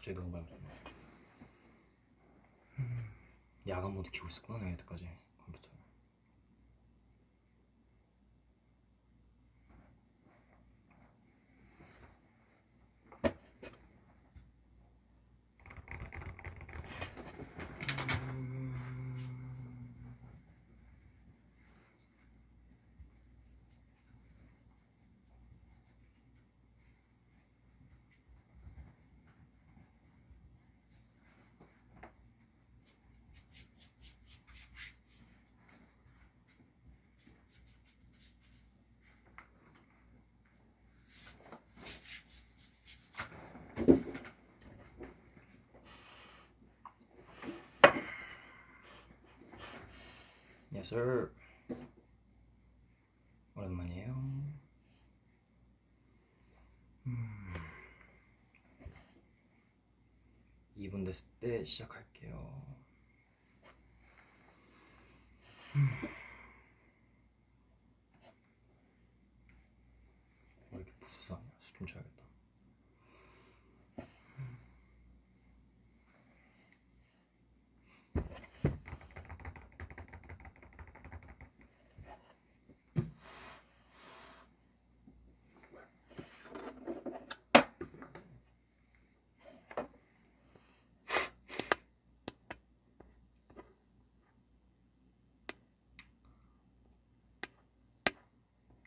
갑자기 너무 밝아졌네. 야간 모드 켜고 있었구나 내가 여태까지 컴퓨터. Yes sir. 오랜만이에요. 2분 됐을 때 시작할게요. 왜 이렇게 부스스하냐? 술 좀 쳐야겠다.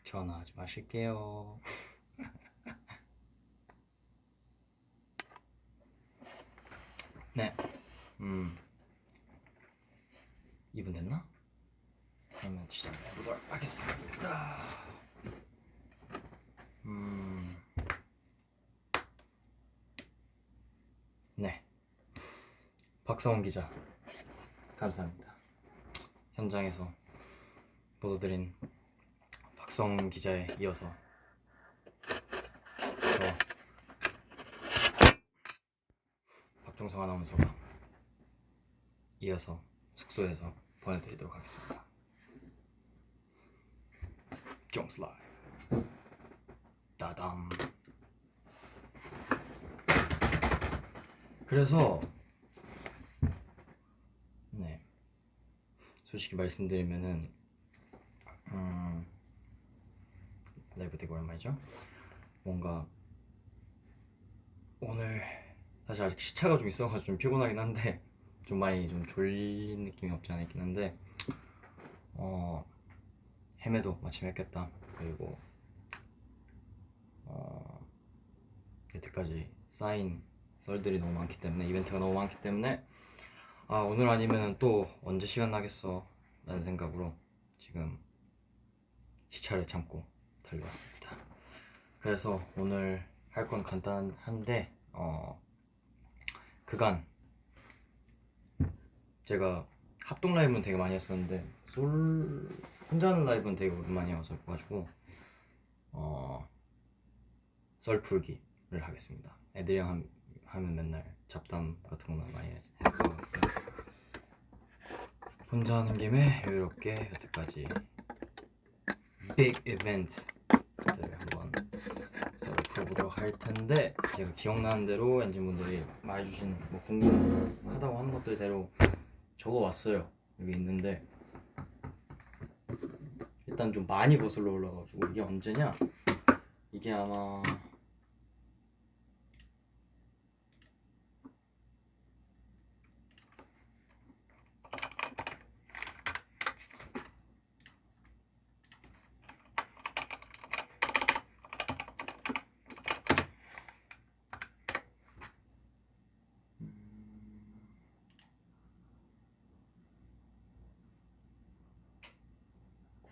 전화하지 마실게요. 네. 2분 됐나? 그러면 시작해보도록 하겠습니다. 네. 박성훈 기자, 감사합니다. 현장에서 보도드린 박성훈 기자에 이어서 저 박종성 아나운서가 이어서 숙소에서 보내드리도록 하겠습니다. 종슬라이 따담. 그래서 네, 솔직히 말씀드리면은 라이브 되게 오랜만이죠? 뭔가 오늘 사실 아직 시차가 좀 있어가지고 좀 피곤하긴 한데 좀 많이 좀 졸린 느낌이 없지 않아 있긴 한데 헤매도 마침 했겠다. 그리고 여태까지 쌓인 썰들이 너무 많기 때문에, 이벤트가 너무 많기 때문에 오늘 아니면 또 언제 시간 나겠어 라는 생각으로 지금 시차를 참고 달려왔습니다. 그래서 오늘 할 건 간단한데 그간 제가 합동 라이브는 되게 많이 했었는데 혼자 하는 라이브는 되게 오랜만이어가지고 썰 풀기를 하겠습니다. 애들이랑 하면 맨날 잡담 같은 거만 많이 해서 혼자 하는 김에 여유롭게 여태까지 빅 이벤트들을 한번 썰 풀어보도록 할 텐데, 제가 기억나는 대로 엔진분들이 많이 주신 뭐 궁금하다고 하는 것들대로 적어왔어요. 여기 있는데 일단 좀 많이 거슬러 올라가지고 이게 언제냐? 이게 아마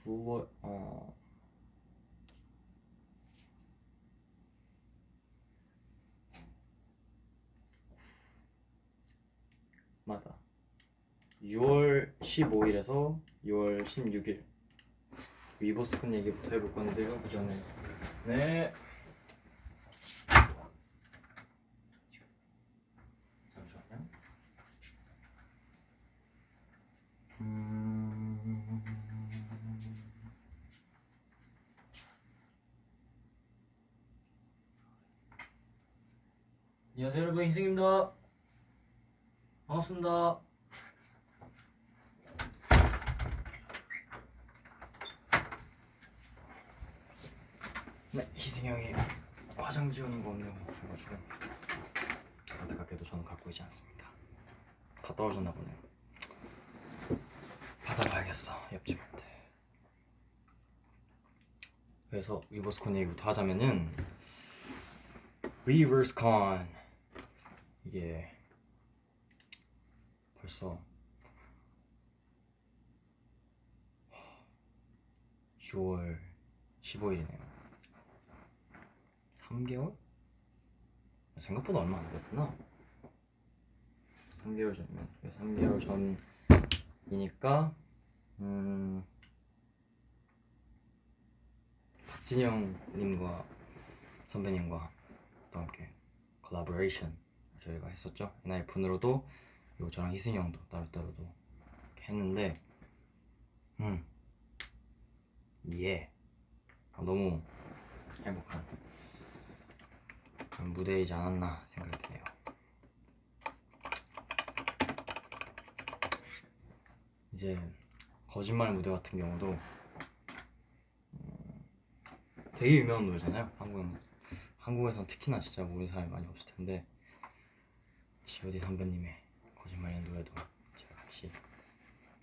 (9월) 맞아, 6월 15일에서 6월 16일 위버스콘 얘기부터 해볼 건데요. 그 전에 네, 잠시만요. 안녕하세요 여러분, 희승입니다. 반갑습니다. 네, 희승이 형이 화장 지우는 거 없네요 해가지고 안타깝게도 저는 갖고 있지 않습니다. 다 떨어졌나 보네요. 받아봐야겠어 옆집한테. 그래서 위버스콘 얘기부터 하자면은 리버스콘 이게 벌써 6월 15일이네요. 3개월? 생각보다 얼마 안 됐구나. 3개월 전이면 3개월 전이니까 박진영님과 선배님과 또 함께 콜라보레이션 저희가 했었죠. NIF으로도 그리고 저랑 희승이 형도 따로따로도 이렇게 했는데 예 너무 행복한 그런 무대이지 않았나 생각이 드네요. 이제 거짓말 무대 같은 경우도 되게 유명한 노래잖아요. 한국에선 특히나 진짜 모르는 사람이 많이 없을 텐데 G.O.D 선배님의 거짓말이라는 노래도 제가 같이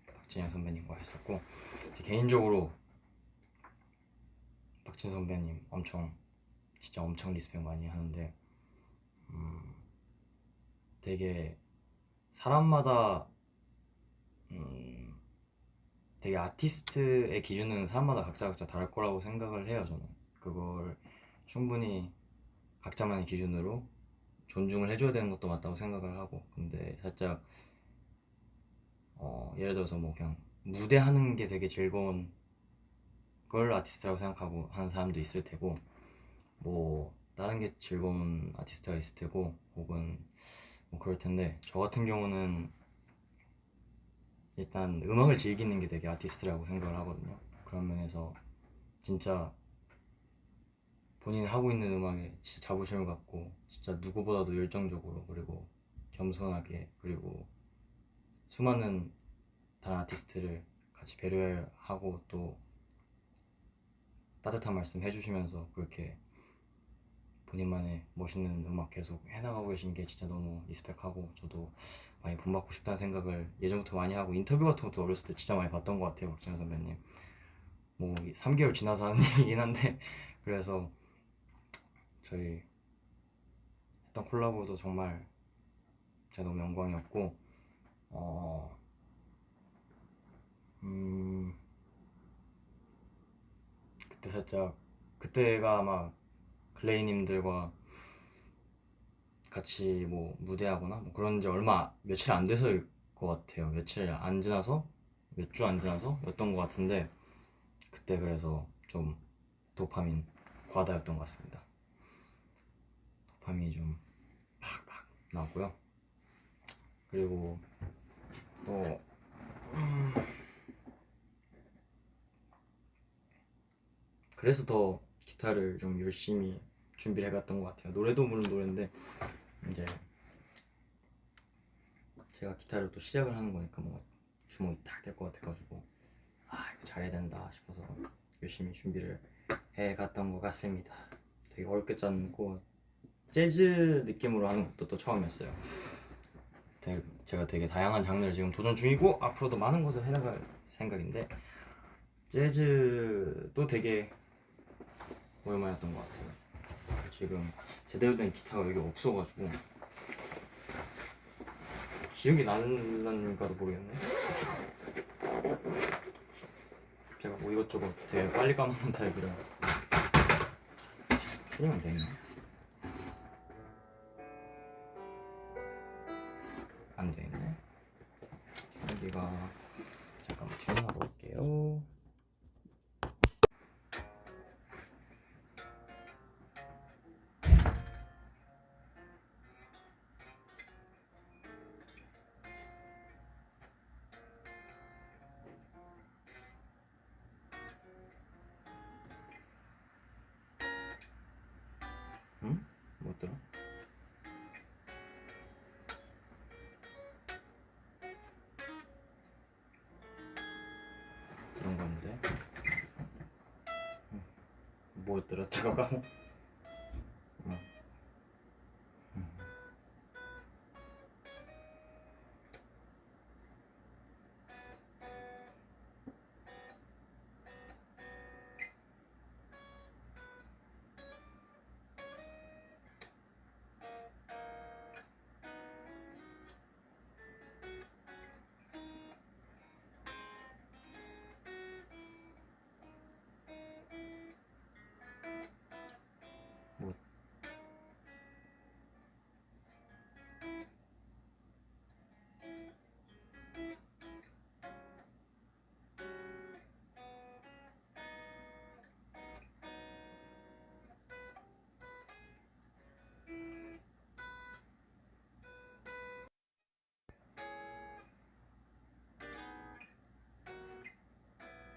박진영 선배님과 했었고, 개인적으로 박진 선배님 진짜 엄청 리스펙 많이 하는데 되게 사람마다 되게 아티스트의 기준은 사람마다 각자 다를 거라고 생각을 해요. 저는 그걸 충분히 각자만의 기준으로 존중을 해줘야 되는 것도 맞다고 생각을 하고, 근데 살짝 예를 들어서 뭐 그냥 무대하는 게 되게 즐거운 걸 아티스트라고 생각하고 하는 사람도 있을 테고, 뭐 다른 게 즐거운 아티스트가 있을 테고, 혹은 뭐 그럴 텐데, 저 같은 경우는 일단 음악을 즐기는 게 되게 아티스트라고 생각을 하거든요. 그런 면에서 진짜 본인이 하고 있는 음악에 진짜 자부심을 갖고 진짜 누구보다도 열정적으로, 그리고 겸손하게, 그리고 수많은 다른 아티스트를 같이 배려하고 또 따뜻한 말씀 해주시면서 그렇게 본인만의 멋있는 음악 계속 해나가고 계신 게 진짜 너무 리스펙하고, 저도 많이 본받고 싶다는 생각을 예전부터 많이 하고, 인터뷰 같은 것도 어렸을 때 진짜 많이 봤던 것 같아요. 박진영 선배님 뭐 3개월 지나서 하는 얘기긴 한데 그래서 저희 했던 콜라보도 정말 제가 너무 영광이었고, 그때 살짝 그때가 아마 글레이님들과 같이 뭐 무대하거나 뭐 그런 지 며칠 안 돼서일 것 같아요. 며칠 안 지나서, 몇 주 안 지나서 였던 것 같은데, 그때 그래서 좀 도파민 과다였던 것 같습니다. 도파민이 좀 팍팍 나왔고요. 그리고 또 그래서 더 기타를 좀 열심히 준비를 해갔던 것 같아요. 노래도 물론 노래인데 이제 제가 기타를 또 시작을 하는 거니까 뭔가 주먹이 딱 될 것 같아가지고 이거 잘해야 된다 싶어서 열심히 준비를 해갔던 것 같습니다. 되게 어렵게 짰고 재즈 느낌으로 하는 것도 또 처음이었어요. 제가 되게 다양한 장르를 지금 도전 중이고 앞으로도 많은 것을 해나갈 생각인데, 재즈도 되게 오랜만이었던 것 같아요. 지금 제대로 된 기타가 여기 없어가지고 기억이 날란가도 모르겠네. 제가 뭐 이것저것 되게 빨리 까먹는 타입이라. 그냥 되네. 안 되네. 여기가 잠깐만 튀어나와 볼게요. 응? 뭐였더라? 뭐였더라? 제가 까먹. 응. 응.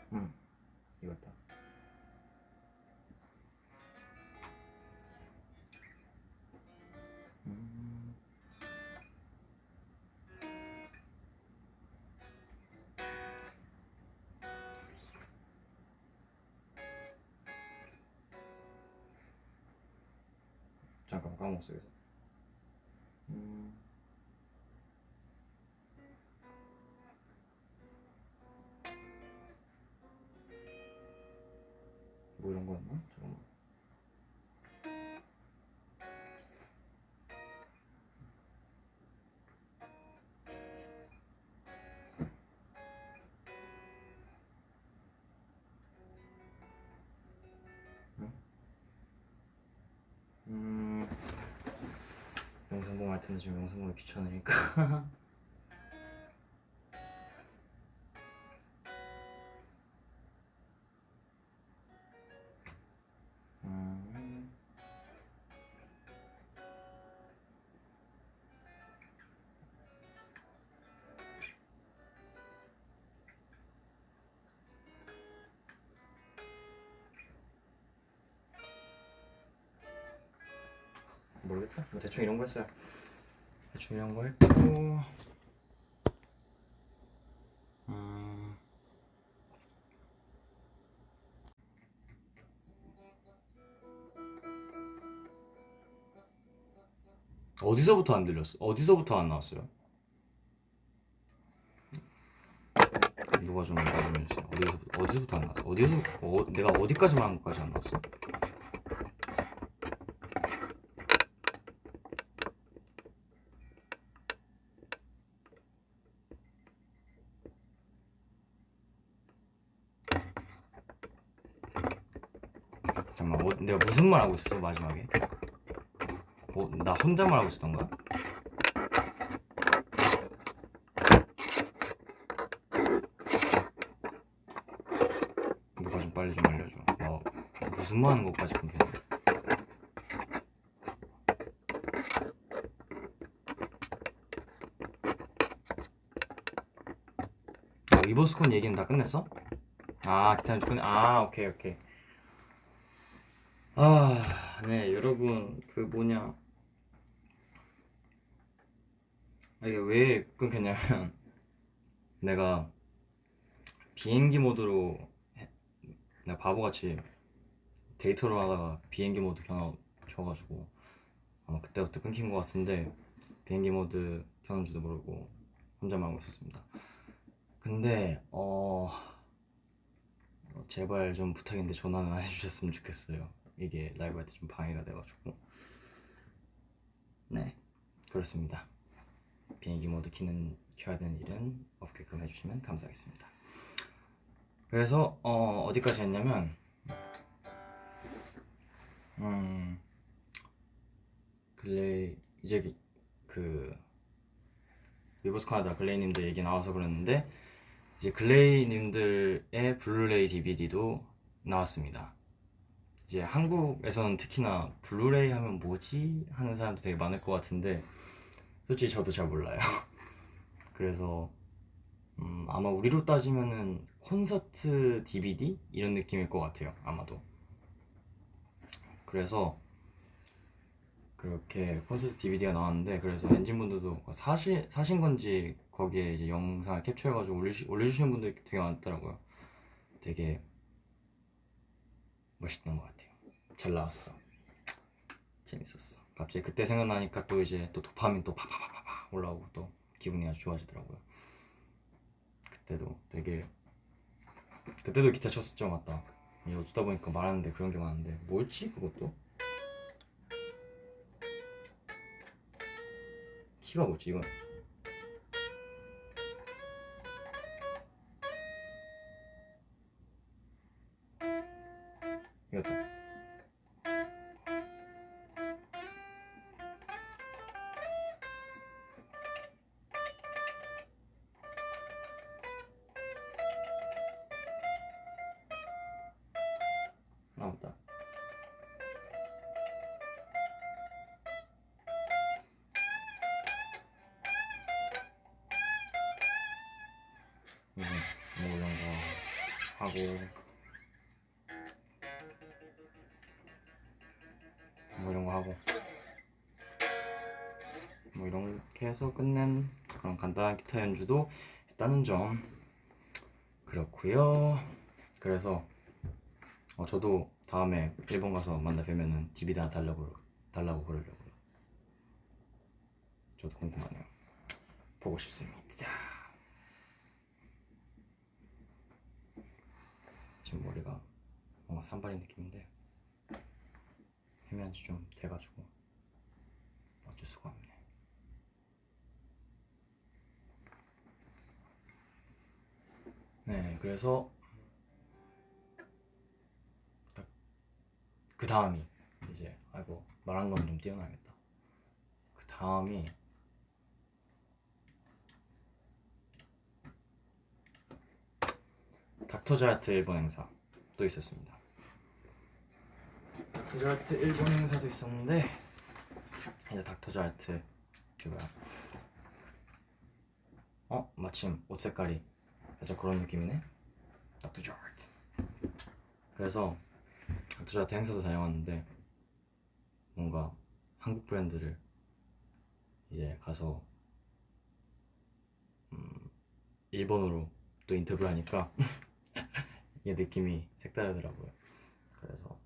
뭐 이거다. 잠깐 까먹었어 여기서. 뭐 이런 거였나? 잠깐만. 영상 보면 할 텐데 지금 영상 보기 귀찮으니까. 모르겠다. 뭐 대충 이런 거 했어요. 대충 이런 거 했고. 어디서부터 안 들렸어? 어디서부터 안 나왔어요? 누가 좀 말해주세요. 어디서부터 안 나왔어? 내가 어디까지 말한 것까지 안 나왔어? 잠깐만, 내가 무슨 말 하고 있었어 마지막에? 나 혼자 말하고 있었던 거야? 누가 좀 빨리 좀 알려줘. 나 무슨 말 하는 것까지 끊겼네. 리버스콘 얘기는 다 끝냈어? 기타는 끝. 오케이. 네, 여러분 이게 왜 끊겼냐면 내가 비행기 모드로 내가 바보같이 데이터로 하다가 비행기 모드 켜가지고 아마 그때부터 끊긴 것 같은데, 비행기 모드 켜는지도 모르고 혼자만 하고 있었습니다. 근데 제발 좀 부탁인데 전화는 안 해주셨으면 좋겠어요. 이게 라이브 할 때 좀 방해가 돼가지고. 네, 그렇습니다. 비행기 모드 켜야 되는 일은 없게끔 해주시면 감사하겠습니다. 그래서 어디까지 했냐면 이제 리버스 카나다 글레이님들 얘기 나와서 그랬는데, 이제 글레이님들의 블루레이 DVD도 나왔습니다. 이제 한국에서는 특히나 블루레이 하면 뭐지? 하는 사람도 되게 많을 것 같은데 솔직히 저도 잘 몰라요. 그래서 아마 우리로 따지면은 콘서트 DVD? 이런 느낌일 것 같아요, 아마도. 그래서 그렇게 콘서트 DVD가 나왔는데, 그래서 엔진분들도 사신 건지 거기에 이제 영상을 캡처해가지고 올려주시는 분들이 되게 많더라고요. 되게 멋있던 것 같아요. 잘 나왔어. 재밌었어. 갑자기 그때 생각나니까 또 이제 또 도파민 또 파파파파파 올라오고 또 기분이 아주 좋아지더라고요. 그때도 기타 쳤었죠. 맞다. 어쩌다 보니까 말하는데 그런 게 많은데 뭐였지 그것도? 키가 뭐지 이건? 이것도 맞다. 뭐 이런 거 하고 뭐 이런 거 하고 뭐 이렇게 해서 끝낸 그런 간단한 기타 연주도 했다는 점. 그렇고요. 그래서 저도 다음에 일본 가서 만나 뵈면은 DVD 하나 달라고 그러려고요. 저도 궁금하네요. 보고 싶습니다. 지금 머리가 뭔가 산발인 느낌인데 헤매한 지 좀 돼가지고 어쩔 수가 없네. 네, 그래서 그 다음이 이제 아이고 말한 건 좀 띄워놔야겠다. 그 다음이 닥터자르트 일본 행사 또 있었습니다. 닥터자르트 일본 행사도 있었는데 이제 닥터자르트 그거야. 마침 옷 색깔이 살짝 그런 느낌이네. 닥터자르트. 그래서 닥터자르트 행사도 다녀왔는데 뭔가 한국 브랜드를 이제 가서 일본어로 또 인터뷰를 하니까 이게 느낌이 색다르더라고요. 그래서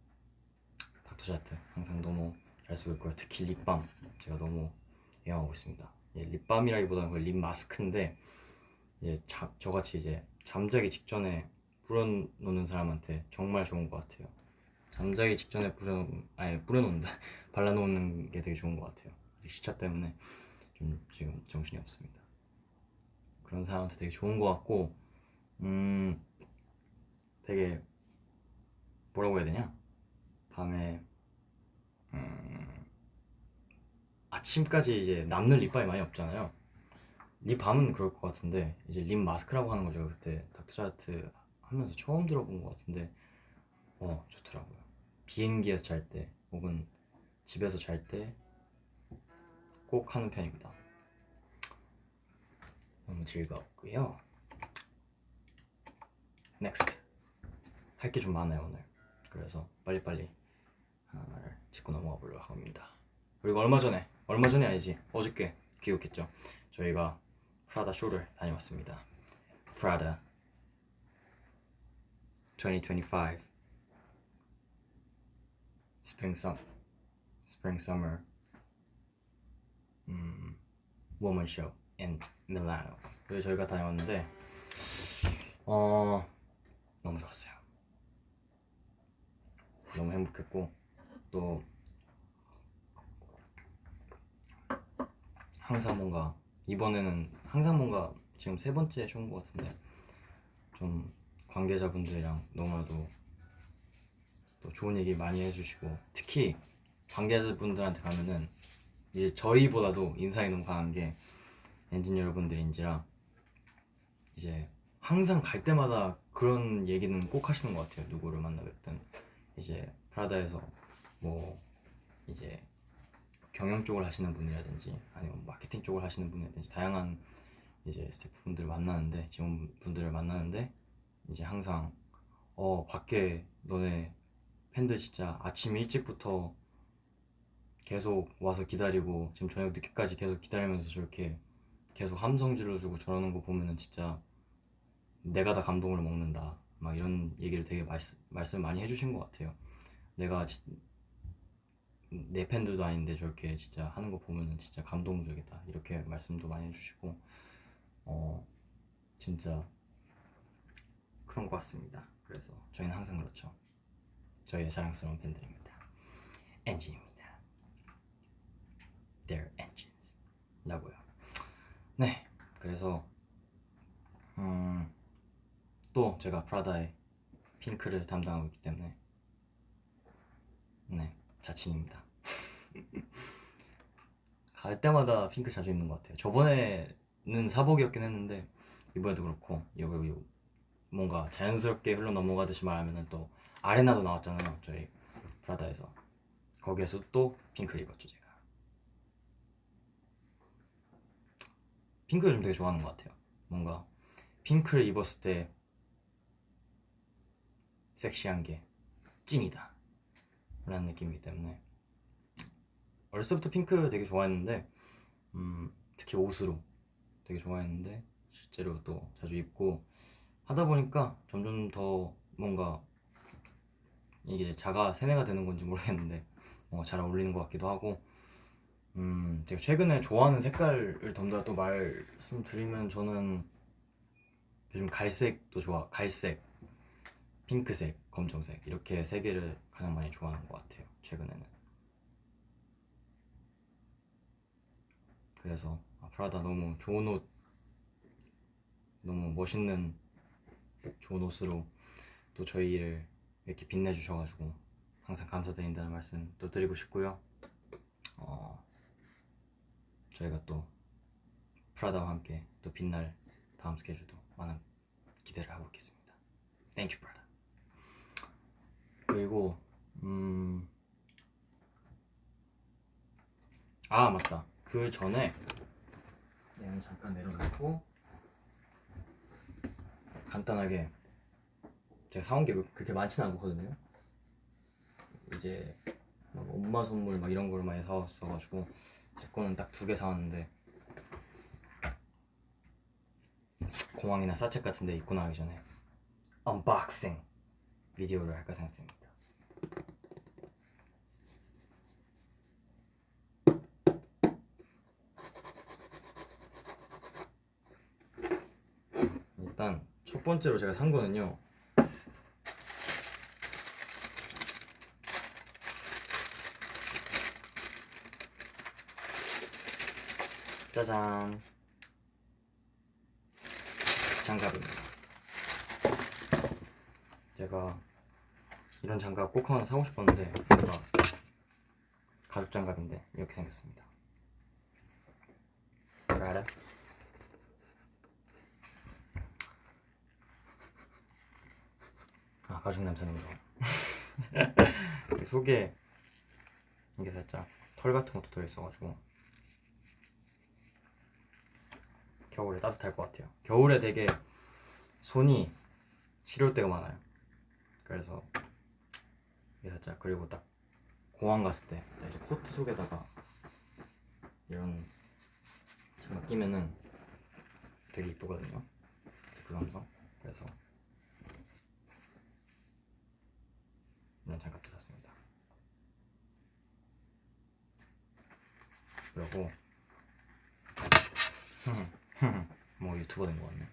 닥터자르트 항상 너무 잘 쓰고 있고요. 특히 립밤 제가 너무 애용하고 있습니다. 립밤이라기보다는 거의 립 마스크인데 저같이 이제 잠자기 직전에 뿌려놓는 사람한테 정말 좋은 것 같아요. 잠자기 직전에 뿌려놓는다 발라놓는 게 되게 좋은 것 같아요. 시차 때문에 좀 지금 정신이 없습니다. 그런 사람한테 되게 좋은 것 같고 되게 뭐라고 해야 되냐, 밤에 아침까지 이제 남는 립밤이 많이 없잖아요. 립밤은 그럴 것 같은데 이제 립 마스크라고 하는 거죠. 그때 닥터자르트 하면서 처음 들어본 것 같은데 좋더라고요. 비행기에서 잘 때 혹은 집에서 잘 때 꼭 하는 편입니다. 너무 즐거웠고요. 넥스트 할 게 좀 많아요 오늘. 그래서 빨리빨리 하나를 짚고 넘어가 보려고 합니다. 그리고 얼마 전에 아니지 어저께 귀국했죠. 저희가 프라다 쇼를 다녀왔습니다. 프라다 2025 Spring Summer Woman Show in Milano. 그래서 저희가 다녀왔는데 너무 좋았어요. 너무 행복했고 또 항상 뭔가 이번에는 항상 뭔가 지금 세 번째 쇼인 것 같은데 좀 관계자분들이랑 너무나도 또 좋은 얘기 많이 해주시고, 특히 관계자분들한테 가면은 이제 저희보다도 인상이 너무 강한 게 엔진 여러분들인지라 이제 항상 갈 때마다 그런 얘기는 꼭 하시는 것 같아요. 누구를 만나 뵙든 이제 프라다에서 뭐 이제 경영 쪽을 하시는 분이라든지 아니면 마케팅 쪽을 하시는 분이라든지 다양한 이제 스태프분들 만나는데, 직원분들을 만나는데 이제 항상 밖에 너네 팬들 진짜 아침 일찍부터 계속 와서 기다리고 지금 저녁 늦게까지 계속 기다리면서 저렇게 계속 함성 질러주고 저러는 거 보면은 진짜 내가 다 감동을 먹는다 막 이런 얘기를 되게 말씀 많이 해주신 것 같아요. 내가 내 팬들도 아닌데 저렇게 진짜 하는 거 보면은 진짜 감동적이다 이렇게 말씀도 많이 해주시고 진짜 그런 것 같습니다. 그래서 저희는 항상 그렇죠. 저희의 자랑스러운 팬들입니다. 엔진입니다. They're engines 라고요. 네, 그래서 또 제가 프라다의 핑크를 담당하고 있기 때문에 네, 자칭입니다. 갈 때마다 핑크 자주 입는 것 같아요. 저번에는 사복이었긴 했는데 이번에도 그렇고 그리고 뭔가 자연스럽게 흘러 넘어가듯이 말하면은 또 아레나도 나왔잖아요. 저희 프라다에서 거기에서 또 핑크를 입었죠. 제가 핑크를 좀 되게 좋아하는 것 같아요. 뭔가 핑크를 입었을 때 섹시한 게 찐이다 라는 느낌이기 때문에 어렸을 때부터 핑크 되게 좋아했는데 특히 옷으로 되게 좋아했는데 실제로 또 자주 입고 하다 보니까 점점 더 뭔가 이게 자가 세뇌가 되는 건지 모르겠는데 잘 어울리는 것 같기도 하고 제가 최근에 좋아하는 색깔을 덤더 또 말씀드리면 저는 요즘 갈색도 갈색, 핑크색, 검정색 이렇게 세 개를 가장 많이 좋아하는 것 같아요. 최근에는. 그래서 프라다 너무 좋은 옷, 너무 멋있는 좋은 옷으로 또 저희를 이렇게 빛내주셔가지고 항상 감사드린다는 말씀 또 드리고 싶고요. 저희가 또 프라다와 함께 또 빛날 다음 스케줄도 많은 기대를 하고 있겠습니다. Thank you, Prada. 그리고 맞다. 그 전에 얘는 잠깐 내려놓고 간단하게 제가 사온 게 그렇게 많지는 않거든요. 이제 막 엄마 선물 막 이런 걸 많이 사왔어가지고 제 거는 딱 2개 사왔는데 공항이나 사책 같은 데 입고 나가기 전에 언박싱 비디오를 할까 생각 중입니다. 일단 첫 번째로 제가 산 거는요, 짜잔, 장갑입니다. 제가 이런 장갑 꼭 하나 사고 싶었는데 뭔가 가죽 장갑인데 이렇게 생겼습니다. 알아? 가죽 냄새는 좋아. 속에 이게 살짝 털 같은 것도 들어있어가지고 겨울에 따뜻할 것 같아요. 겨울에 되게 손이 시려울 때가 많아요. 그래서 이게 살짝, 그리고 딱 공항 갔을 때 이제 코트 속에다가 이런 장갑 끼면은 되게 이쁘거든요. 그 감성. 그래서 이런 장갑도 샀습니다. 그리고 뭐 유튜버 된 것 같네.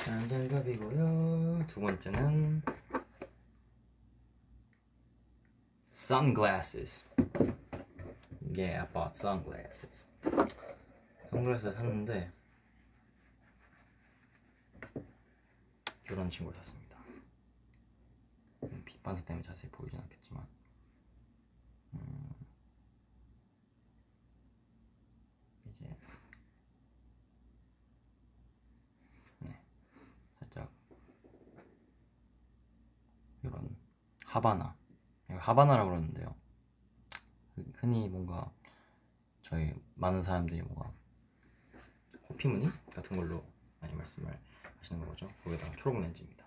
짠, 장갑이고요. 두 번째는 sunglasses. Yeah, I bought sunglasses. 선글라스를 샀는데 이런 친구를 샀습니다. 빛 반사 때문에 자세히 보이진 않겠지만 이제 살짝 이런 하바나라고 그러는데요. 흔히 뭔가 저희 많은 사람들이 뭔가 호피무늬 같은 걸로 많이 말씀을 하시는 거죠. 거기다가 초록 렌즈입니다.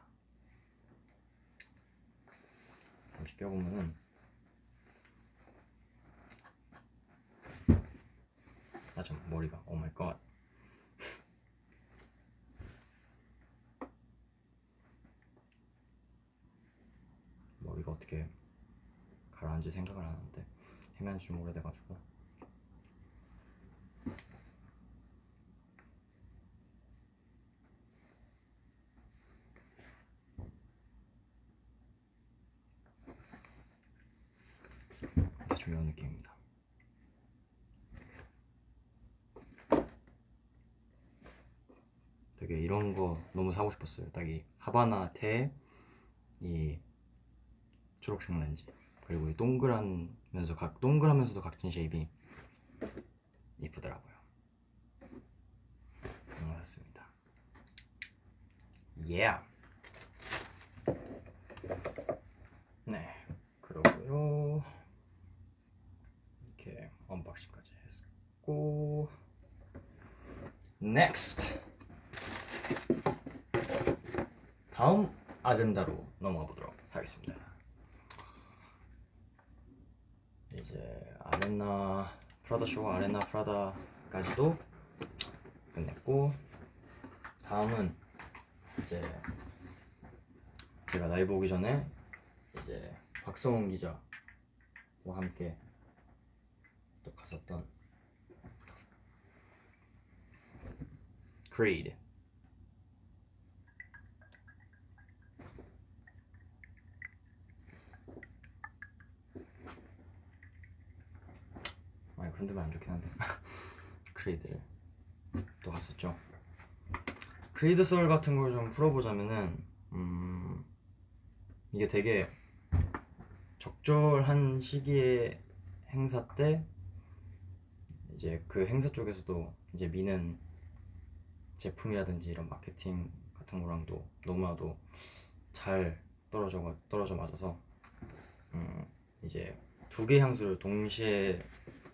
잠시 껴보면은 참 머리가 오 마이 갓. 머리가 어떻게 가라앉을 생각을 안 하는데 헤맨 지 좀 오래돼가지고. 대충 이런 느낌입니다. 되게 이런 거 너무 사고 싶었어요. 딱 이 하바나 테에 이 초록색 렌즈, 그리고 이 동그라면서도 각진 쉐입이 이쁘더라고요. 이런 거 샀습니다. Yeah. 네, 그러고요. 이렇게 언박싱까지 했고, next 다음 아젠다로 넘어가 보도록 하겠습니다. 이제 아레나 프라다 쇼, 아레나 프라다까지도 끝냈고, 다음은 이제 제가 라이브 오기 전에 이제 박성훈 기자와 함께 또 갔었던 Creed. 많이 흔들면 안 좋긴 한데 크레이드를 또 갔었죠. 크레이드 썰 같은 걸 좀 풀어보자면은 이게 되게 적절한 시기에 행사 때 이제 그 행사 쪽에서도 이제 미는 제품이라든지 이런 마케팅 같은 거랑도 너무나도 잘 떨어져 맞아서 이제 두 개 향수를 동시에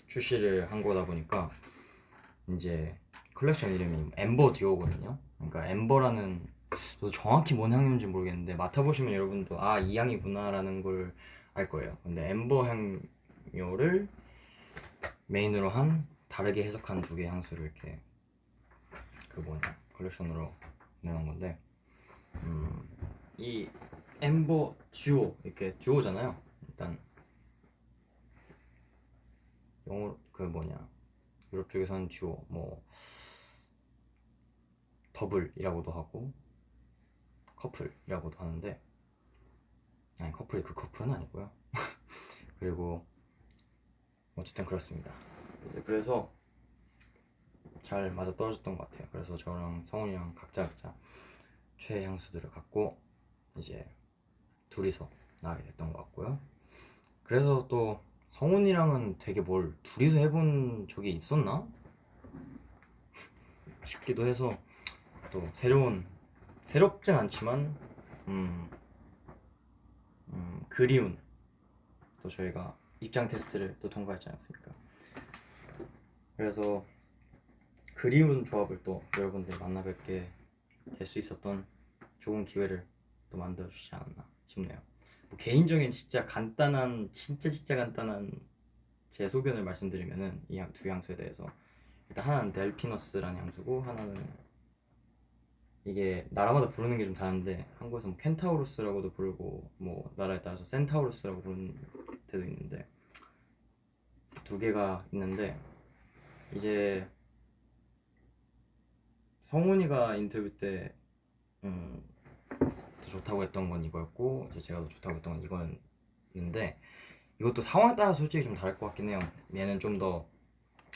출시를 한 거다 보니까 이제 컬렉션 이름이 엠버 듀오거든요. 그러니까 엠버라는, 저도 정확히 뭔 향료인지 모르겠는데 맡아보시면 여러분도 아, 이 향이구나 라는 걸 알 거예요. 근데 엠버 향료를 메인으로 한 다르게 해석한 두 개의 향수를 이렇게 컬렉션으로 내놓은 건데, 이 엠버 듀오, 이렇게 듀오잖아요. 일단 영어 유럽 쪽에서는 듀오, 뭐 더블이라고도 하고 커플이라고도 하는데, 아니 커플이 그 커플은 아니고요. 그리고 어쨌든 그렇습니다. 그래서 잘 맞아 떨어졌던 것 같아요. 그래서 저랑 성훈이랑 각자 최애 향수들을 갖고 이제 둘이서 나가게 됐던 것 같고요. 그래서 또 성훈이랑은 되게 뭘 둘이서 해본 적이 있었나 싶기도 해서 또 새롭진 않지만 그리운, 또 저희가 입장 테스트를 또 통과했지 않습니까? 그래서 그리운 조합을 또 여러분들 만나 뵙게 될 수 있었던 좋은 기회를 또 만들어 주시지 않았나 싶네요. 뭐 개인적인 진짜 간단한 제 소견을 말씀드리면은 이 두 향수에 대해서, 일단 하나는 델피너스라는 향수고, 하나는 이게 나라마다 부르는 게 좀 다른데 한국에서 뭐 켄타우루스라고도 부르고 뭐 나라에 따라서 센타우루스라고 부르는 데도 있는데, 두 개가 있는데, 이제 성훈이가 인터뷰 때 더 좋다고 했던 건 이거였고, 이제 제가 더 좋다고 했던 건 이거였는데, 이것도 상황에 따라 솔직히 좀 다를 것 같긴 해요. 얘는 좀 더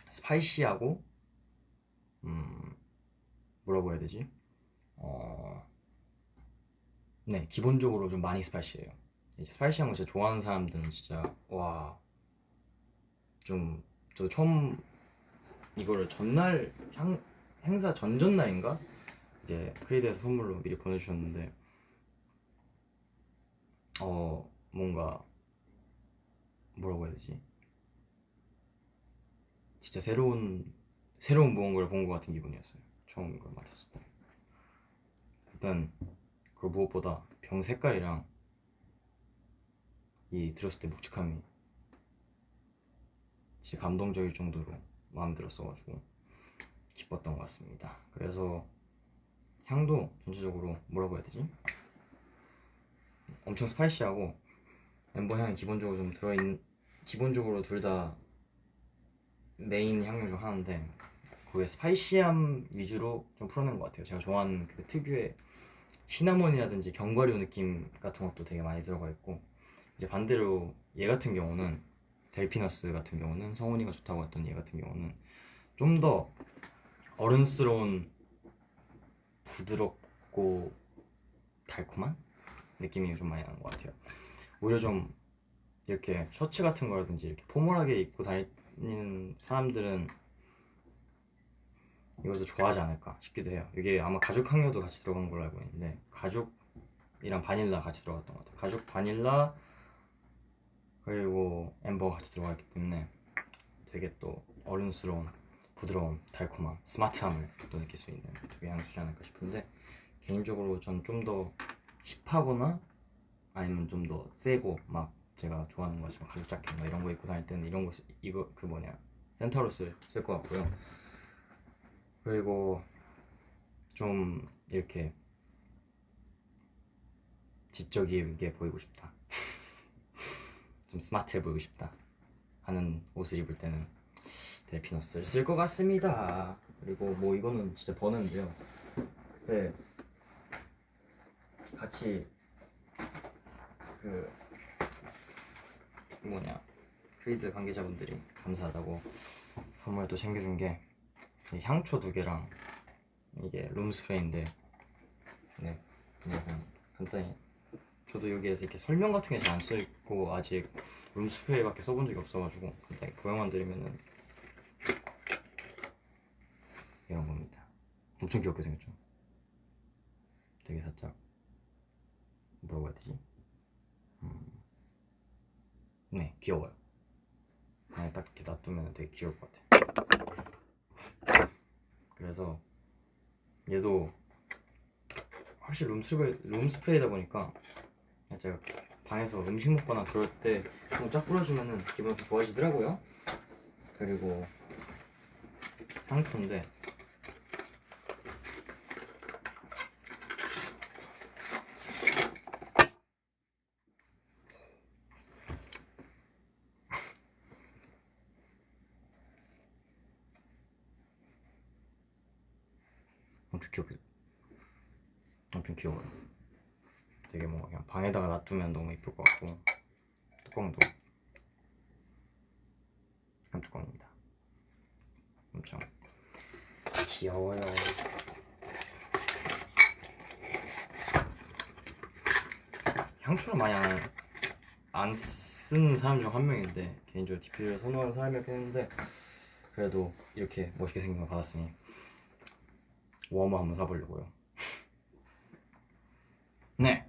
스파이시하고 뭐라고 해야 되지? 네, 기본적으로 좀 많이 스파이시해요. 이제 스파이시한 거 진짜 좋아하는 사람들은 진짜 와, 좀 저도 처음 이거를 전날 행사 전전날인가 이제 크레이드에서 선물로 미리 보내주셨는데, 뭔가 뭐라고 해야 되지? 진짜 새로운 무언가를 본 것 같은 기분이었어요. 처음 이걸 맡았을 때. 일단 그리고 무엇보다 병 색깔이랑 이 들었을 때 묵직함이 진짜 감동적일 정도로 마음에 들었어가지고 기뻤던 것 같습니다. 그래서 향도 전체적으로 뭐라고 해야 되지? 엄청 스파이시하고 엠버 향이 기본적으로 좀 들어있는, 기본적으로 둘 다 메인 향료 중 하나인데 거기에 스파이시함 위주로 좀 풀어낸 것 같아요. 제가 좋아하는 그 특유의 시나몬이라든지 견과류 느낌 같은 것도 되게 많이 들어가 있고, 이제 반대로 얘 같은 경우는 델피너스 같은 경우는 성훈이가 좋다고 했던 얘 같은 경우는 좀 더 어른스러운 부드럽고 달콤한 느낌이 좀 많이 나는 것 같아요. 오히려 좀 이렇게 셔츠 같은 거라든지 이렇게 포멀하게 입고 다니는 사람들은 이것도 좋아하지 않을까 싶기도 해요. 이게 아마 가죽 향료도 같이 들어간 걸로 알고 있는데 가죽이랑 바닐라 같이 들어갔던 것 같아요. 가죽, 바닐라, 그리고 엠버가 같이 들어가 있기 때문에 되게 또 어른스러운 부드러움, 달콤함, 스마트함을 또 느낄 수 있는 두 개 향수지 않을까 싶은데, 개인적으로 전 좀 더 힙하거나 아니면 좀 더 세고 막 제가 좋아하는 것처럼 가죽 자켓 뭐 이런 거 입고 다닐 때는 이런 거 이거 그 뭐냐 센터로스 쓸 것 같고요. 그리고 좀 이렇게 지적이게 보이고 싶다 좀 스마트해 보이고 싶다 하는 옷을 입을 때는 델피너스를 쓸 것 같습니다. 그리고 뭐 이거는 진짜 버는데요. 그때 같이 그 뭐냐 크리드 관계자분들이 감사하다고 선물도 챙겨준 게 향초 2개랑 이게 룸스프레이인데, 네, 여러분 간단히 저도 여기에서 이렇게 설명 같은 게 잘 안 써있고 아직 룸스프레이밖에 써본 적이 없어가지고 간단히 보여만 드리면은 이런 겁니다. 엄청 귀엽게 생겼죠? 되게 살짝 뭐라고 해야 되지? 네, 귀여워요. 그냥 딱 이렇게 놔두면 되게 귀여울 것 같아요. 그래서 얘도 확실히 룸스프레이다 보니까 제가 방에서 음식 먹거나 그럴 때 한번 쫙 뿌려주면은 기분이 좀 좋아지더라고요. 그리고 향초인데 엄청 귀여워요. 되게 뭐 그냥 방에다가 놔두면 너무 이쁠 것 같고, 뚜껑도 한 뚜껑입니다. 엄청 귀여워요. 향초를 많이 안 쓰는 사람 중 한 명인데 개인적으로 디퓨저를 선호하는 사람이었긴 했는데 그래도 이렇게 멋있게 생긴 거 받았으니 웜을 한번 사보려고요. 네.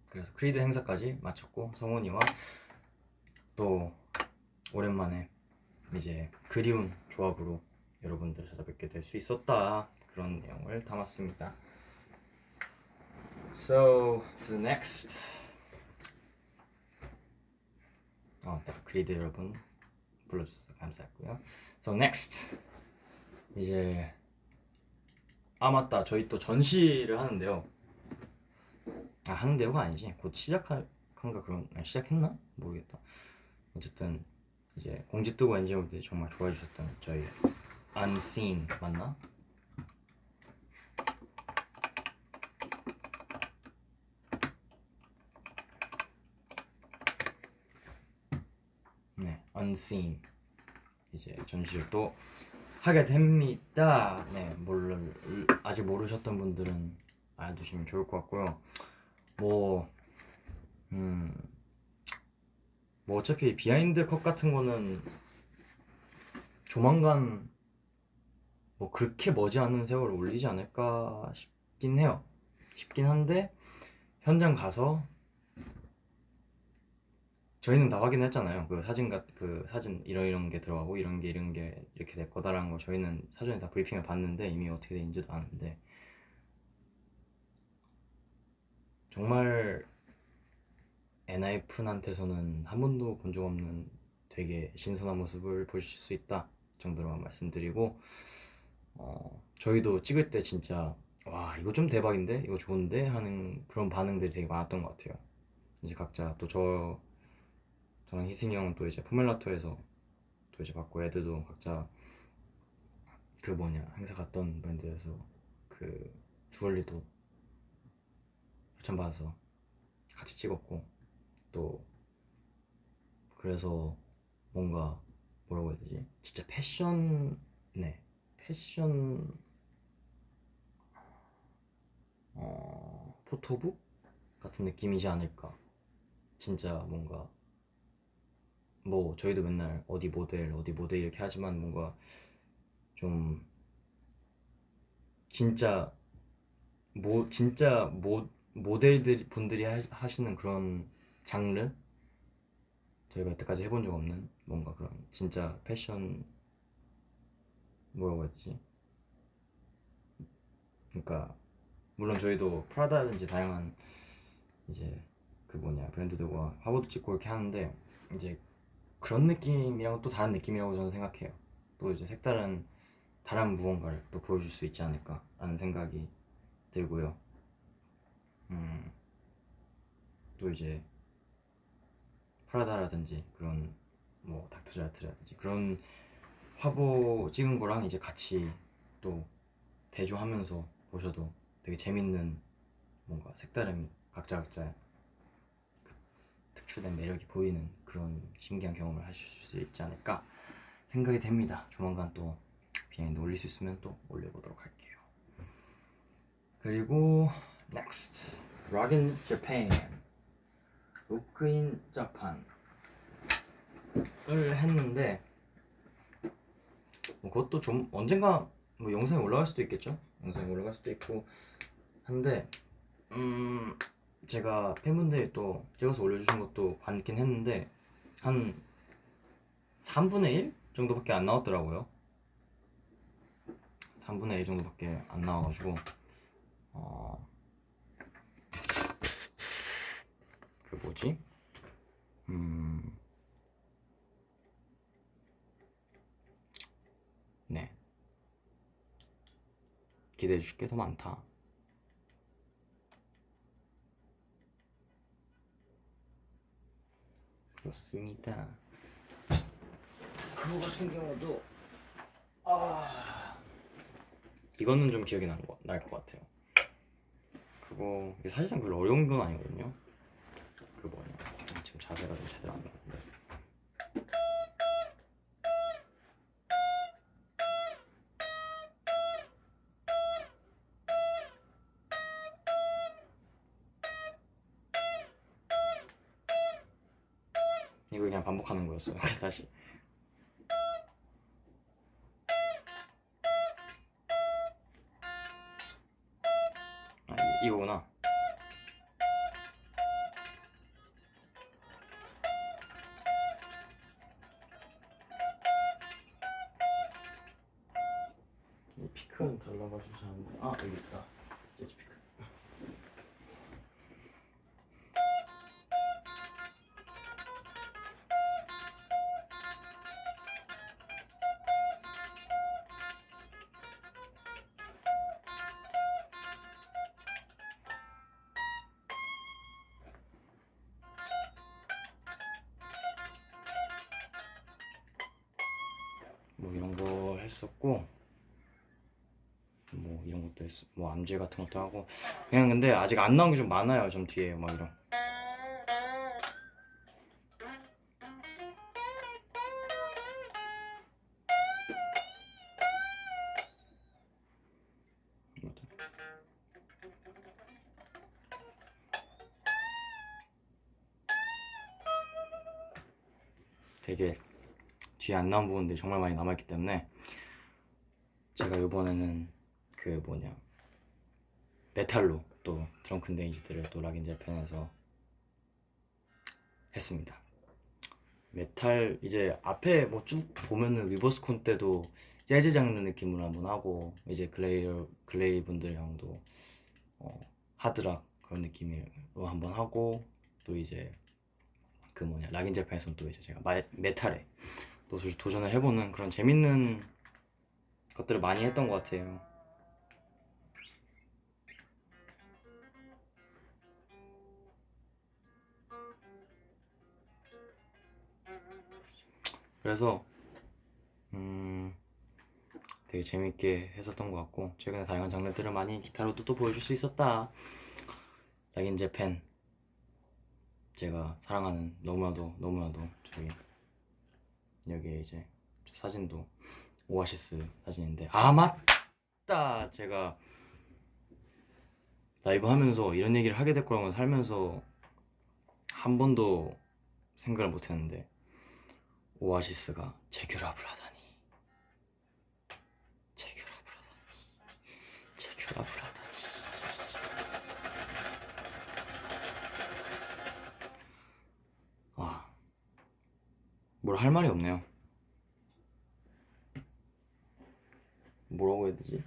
그래서 크리드 행사까지 마쳤고 성훈이와 또 오랜만에 이제 그리운 조합으로 여러분들 찾아뵙게 될 수 있었다, 그런 내용을 담았습니다. So to the next. 그리드 여러분 불러주셔서 감사했고요. So next 이제 맞다, 저희 또 전시를 하는데요. 하는데요가 아니지, 곧 시작한가 그런, 시작했나 모르겠다. 어쨌든 이제 공지 뜨고 엔진분들이 정말 좋아해 주셨던 저희 Unseen 맞나? 네, Unseen 이제 전시를 또 하게 됩니다. 네, 아직 모르셨던 분들은 알아두시면 좋을 것 같고요. 뭐 어차피 비하인드 컷 같은 거는 조만간 뭐 그렇게 머지않은 세월을 올리지 않을까 싶긴 한데 현장 가서 저희는 다 확인했잖아요. 그 사진 이런 게 들어가고 이런 게 이렇게 될 거다라는 거 저희는 사전에 다 브리핑을 봤는데 이미 어떻게 되는지도 아는데, 정말 엔하이픈한테서는 한 번도 본 적 없는 되게 신선한 모습을 보실 수 있다 정도로만 말씀드리고, 저희도 찍을 때 진짜 와 이거 좀 대박인데? 이거 좋은데? 하는 그런 반응들이 되게 많았던 것 같아요. 이제 각자 또 저랑 희승이 형은 또 이제 포멜라토에서 또 이제 받고 애들도 각자 그 뭐냐 행사 갔던 브랜드에서 그 주얼리도 협찬받아서 같이 찍었고 또 그래서 뭔가 뭐라고 해야 되지? 진짜 패션 포토북 같은 느낌이지 않을까. 진짜 뭔가 뭐 저희도 맨날 어디 모델 이렇게 하지만 뭔가 좀 진짜 모델들 분들이 하시는 그런 장르 저희가 여태까지 해본 적 없는 뭔가 그런 진짜 패션 뭐라고 했지? 그러니까 물론 저희도 프라다든지 다양한 이제 그 뭐냐 브랜드들과 화보도 찍고 이렇게 하는데 이제 그런 느낌이랑 또 다른 느낌이라고 저는 생각해요. 또 이제 색다른 다른 무언가를 또 보여줄 수 있지 않을까라는 생각이 들고요. 또 이제 프라다라든지 그런 뭐 닥터자르트라든지 그런 화보 찍은 거랑 이제 같이 또 대조하면서 보셔도 되게 재밌는 뭔가 색다름이 각자 특출된 매력이 보이는 그런 신기한 경험을 하실 수 있지 않을까 생각이 됩니다. 조만간 또 비하인드 올릴 수 있으면 또 올려보도록 할게요. 그리고 next Rockin' Japan 로크인 자판을 했는데 뭐 그것도 좀 언젠가 뭐 영상이 올라갈 수도 있겠죠. 영상이 올라갈 수도 있고 한데 제가 팬분들이 또 찍어서 올려주신 것도 봤긴 했는데 한 3분의 1 정도밖에 안 나왔더라고요. 3분의 1 정도밖에 안 나와가지고 그 뭐지? 네 기대해 주실 게 더 많다. 그렇습니다. 그거 같은 경우도 이거는 좀 기억이 날 것 같아요. 그거 사실상 별로 어려운 건 아니거든요. 그 뭐냐 지금 자세가 좀 제대로 안 나는데 이거 그냥 반복하는 거였어요. 다시 이거구나. 이 피크는 달라가지고 잘안돼. 여기 있다. 재즈 피크. 뭐 이런 거 했었고 뭐 이런 것도 했어. 뭐 암질 같은 것도 하고 그냥 근데 아직 안 나온 게 좀 많아요. 좀 뒤에 막 이런. 되게 뒤에 안 나온 부분들이 정말 많이 남아있기 때문에 제가 이번에는 그 뭐냐 메탈로 또 드렁큰 데이지들을 또 락인 재팬에서 했습니다. 메탈 이제 앞에 뭐 쭉 보면은 위버스콘 때도 재즈 장르 느낌으로 한번 하고 이제 글레이 분들이랑도 하드락 그런 느낌으로 한번 하고 또 이제 그 뭐냐 락인 재팬에서는 또 이제 제가 메탈에 또 도전을 해보는 그런 재밌는 것들을 많이 했던 것 같아요. 그래서 되게 재밌게 했었던 것 같고, 최근에 다양한 장르들을 많이 기타로도 또 보여줄 수 있었다. 락인 재팬, 제가 사랑하는 너무나도 저기 여기에 이제 저 사진도 오아시스 사진인데, 아 맞다, 제가 라이브 하면서 이런 얘기를 하게 될 거라고 살면서 한 번도 생각을 못 했는데, 오아시스가 재결합을 하다니. 와, 뭘 할 말이 없네요. 뭐라고 해야 되지?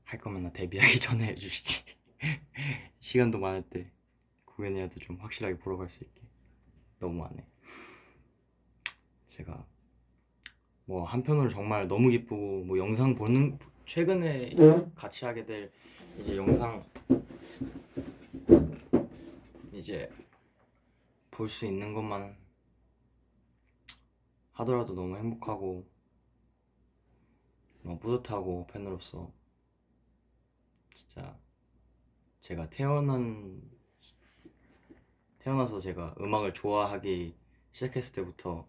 할 거면 나 데뷔하기 전에 해주시지. 시간도 많을 때 공연이라도 좀 확실하게 보러 갈 수 있게. 너무하네. 제가 뭐 한편으로 정말 너무 기쁘고, 뭐 영상 보는, 최근에 같이 하게 될 이제 영상 이제 볼 수 있는 것만 하더라도 너무 행복하고 너무 뿌듯하고, 팬으로서 진짜 제가 태어나서 제가 음악을 좋아하기 시작했을 때부터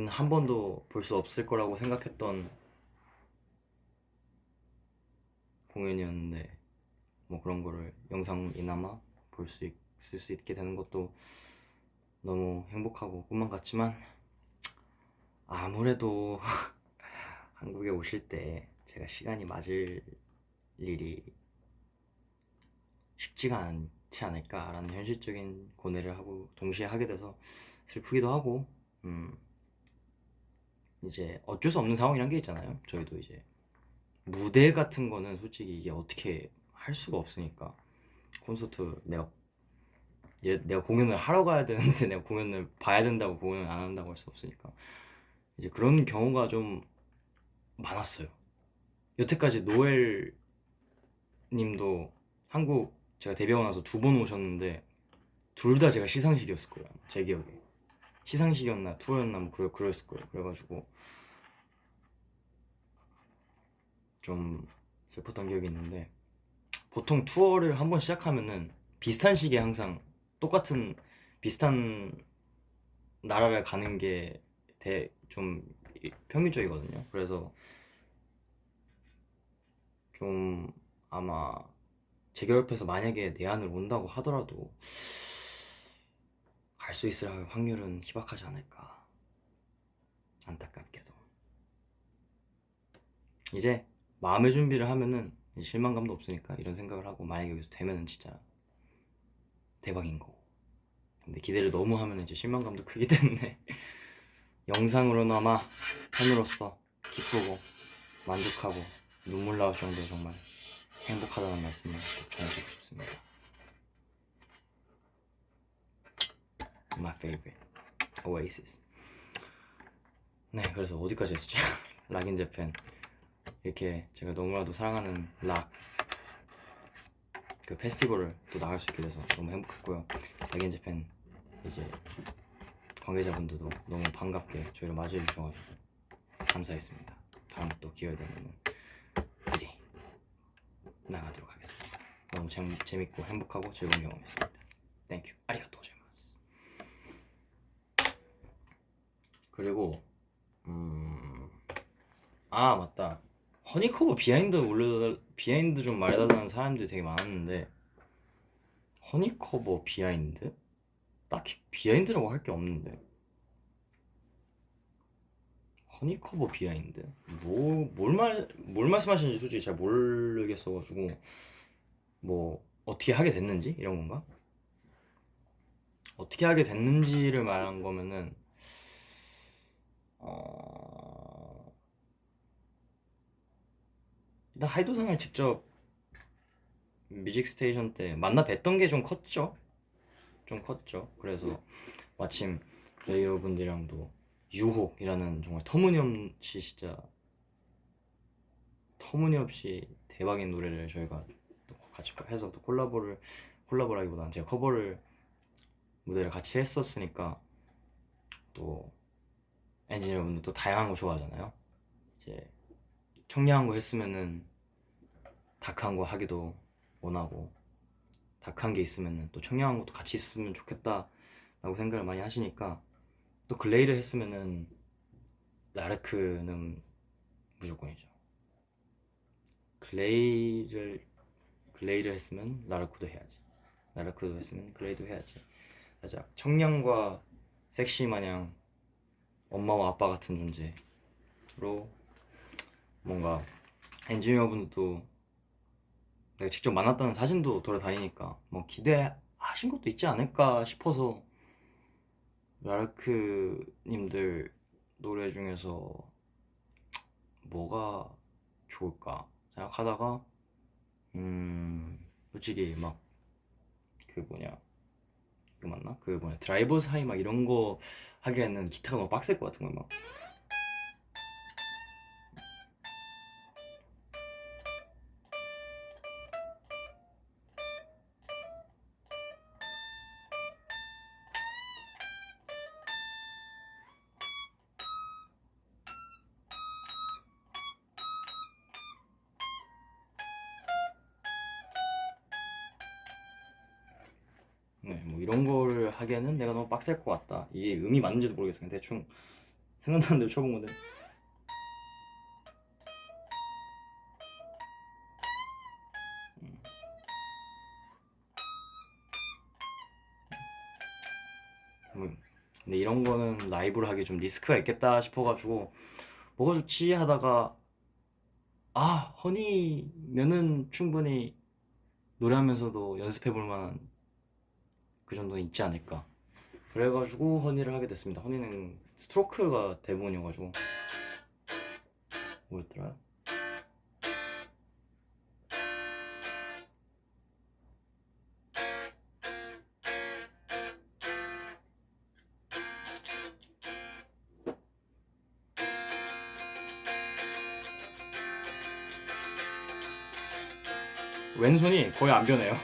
한 번도 볼 수 없을 거라고 생각했던 공연이었는데, 뭐 그런 거를 영상이나마 볼 수 있을 수 있게 되는 것도 너무 행복하고 꿈만 같지만, 아무래도 한국에 오실 때 제가 시간이 맞을 일이 쉽지가 않지 않을까라는 현실적인 고뇌를 하고 동시에 하게 돼서 슬프기도 하고, 이제 어쩔 수 없는 상황이란 게 있잖아요. 저희도 이제 무대 같은 거는 솔직히 이게 어떻게 할 수가 없으니까, 콘서트 내가 공연을 하러 가야 되는데 내가 공연을 봐야 된다고 공연을 안 한다고 할 수 없으니까, 이제 그런 경우가 좀 많았어요. 여태까지 노엘 님도 한국 제가 데뷔하고 나서 2번 오셨는데, 둘 다 제가 시상식이었을 거예요. 제 기억에 시상식이었나 투어였나 뭐 그랬을 거예요. 그래가지고 좀 슬펐던 기억이 있는데, 보통 투어를 한번 시작하면은 비슷한 시기에 항상 똑같은 비슷한 나라를 가는 게 좀 평균적이거든요. 그래서 좀 아마 재결합해서 만약에 내한을 온다고 하더라도 갈 수 있을 확률은 희박하지 않을까, 안타깝게도. 이제 마음의 준비를 하면은 실망감도 없으니까 이런 생각을 하고, 만약에 여기서 되면은 진짜 대박인 거고, 근데 기대를 너무 하면 이제 실망감도 크기 때문에 영상으로나마 팬으로서 기쁘고 만족하고 눈물 나올 정도로 정말 행복하다는 말씀을 전해드리고 싶습니다. My favorite Oasis. 네, 그래서 어디까지 했었지? 락인 재팬, 이렇게 제가 너무나도 사랑하는 락 그 페스티벌을 또 나갈 수 있게 돼서 너무 행복했고요. 락인 재팬 이제 관계자분들도 너무 반갑게 저희를 맞이해 주셔가지고 감사했습니다. 다음 또 기회 되면은 부디 나가도록 하겠습니다. 너무 재밌고 행복하고 즐거운 경험이었습니다. 땡큐, 아리가또 고자이마스. 그리고 아 맞다, 허니커버 비하인드 좀 말해달라는 사람들이 되게 많았는데, 허니커버 비하인드? 딱히 비하인드라고 할 게 없는데, 허니커버 비하인드? 뭘 말씀하시는지 솔직히 잘 모르겠어가지고, 뭐 어떻게 하게 됐는지 이런 건가? 어떻게 하게 됐는지를 말한 거면은 일단 하이도상을 직접 뮤직 스테이션 때 만나 뵀던 게 좀 컸죠. 그래서 마침 레이어분들이랑도 유혹이라는 정말 터무니없이 대박인 노래를 저희가 또 같이 해서 또 콜라보를 콜라보라기보다는 제가 무대를 같이 했었으니까 또 엔지니어분들도 다양한 거 좋아하잖아요. 이제 청량한 거 했으면은 다크한 거 하기도 원하고, 다크한 게 있으면은 또 청량한 것도 같이 있으면 좋겠다라고 생각을 많이 하시니까, 또 글레이를 했으면은 라르크는 무조건이죠. 글레이를 했으면 라르크도 해야지, 라르크도 했으면 글레이도 해야지. 살짝 청량과 섹시 마냥 엄마와 아빠 같은 존재로, 뭔가 엔지니어분도 내가 직접 만났다는 사진도 돌아다니니까 뭐 기대하신 것도 있지 않을까 싶어서 라르크님들 노래 중에서 뭐가 좋을까 생각하다가 솔직히 막 드라이버스 하이 막 이런 거 하기에는 기타가 너무 빡셀 것 같은 거야. 막 뭐 이런 거를 하기에는 내가 너무 빡셀 것 같다. 이게 음이 맞는지도 모르겠어. 그냥 대충 생각나는 대로 쳐본 건데. 근데 이런 거는 라이브로 하기 좀 리스크가 있겠다 싶어가지고 뭐가 좋지 하다가, 허니면은 충분히 노래하면서도 연습해볼 만한 그 정도는 있지 않을까. 그래가지고 허니를 하게 됐습니다. 허니는 스트로크가 대부분이어가지고. 뭐였더라? 왼손이 거의 안 변해요.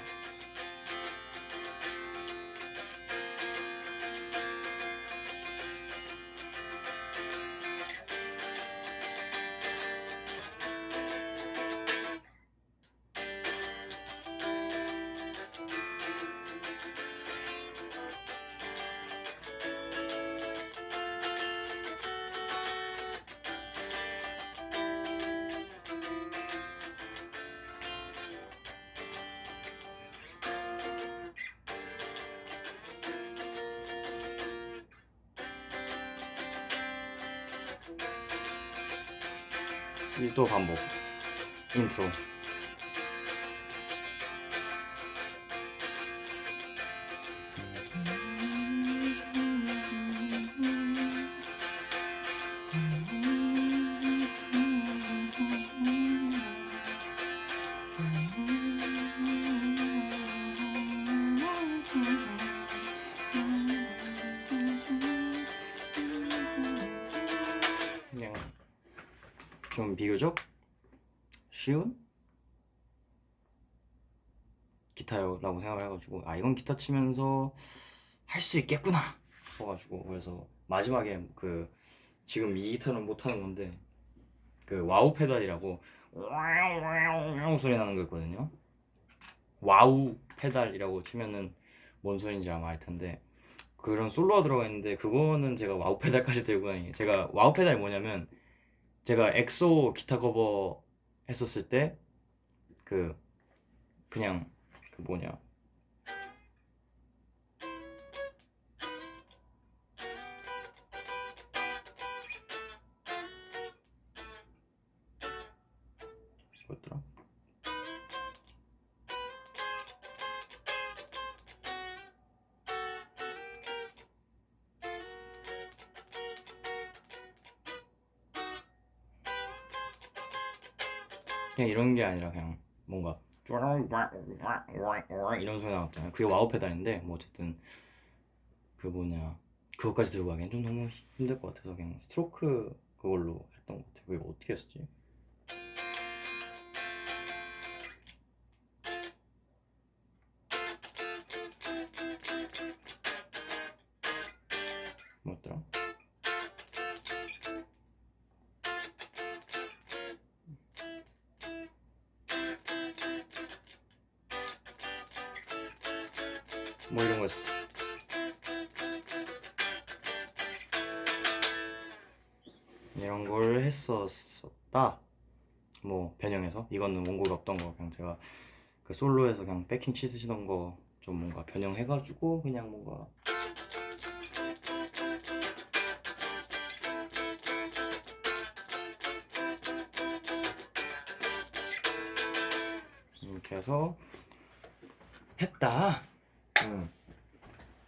이 또 반복 인트로. 그냥 좀 비교적 쉬운 기타요라고 생각을 해가지고, 이건 기타 치면서 할 수 있겠구나 싶어가지고, 그래서 마지막에 지금 이 기타는 못하는 건데 와우 페달이라고 와우 소리 나는 거 있거든요. 와우 페달이라고 치면은 뭔 소리인지 아마 알 텐데, 그런 솔로가 들어가 있는데 그거는 제가 와우 페달까지 들고 다니. 제가 와우 페달이 뭐냐면, 제가 엑소 기타 커버 했었을 때 그냥 뭐였더라? 그냥 이런 게 아니라 그냥 뭔가 이런 소리 나왔잖아요. 그게 와우 페달인데, 뭐 어쨌든 그것까지 들고 가기엔 좀 너무 힘들 것 같아서 그냥 스트로크 그걸로 했던 것 같아요. 그게 어떻게 했었지? 뭐 이런 거 했어. 이런 걸 했었다. 뭐 변형해서 이거는 원곡이 없던 거 그냥 제가 그 솔로에서 그냥 백킹 치시던 거 좀 뭔가 변형해가지고 그냥 뭔가 이렇게 해서 했다.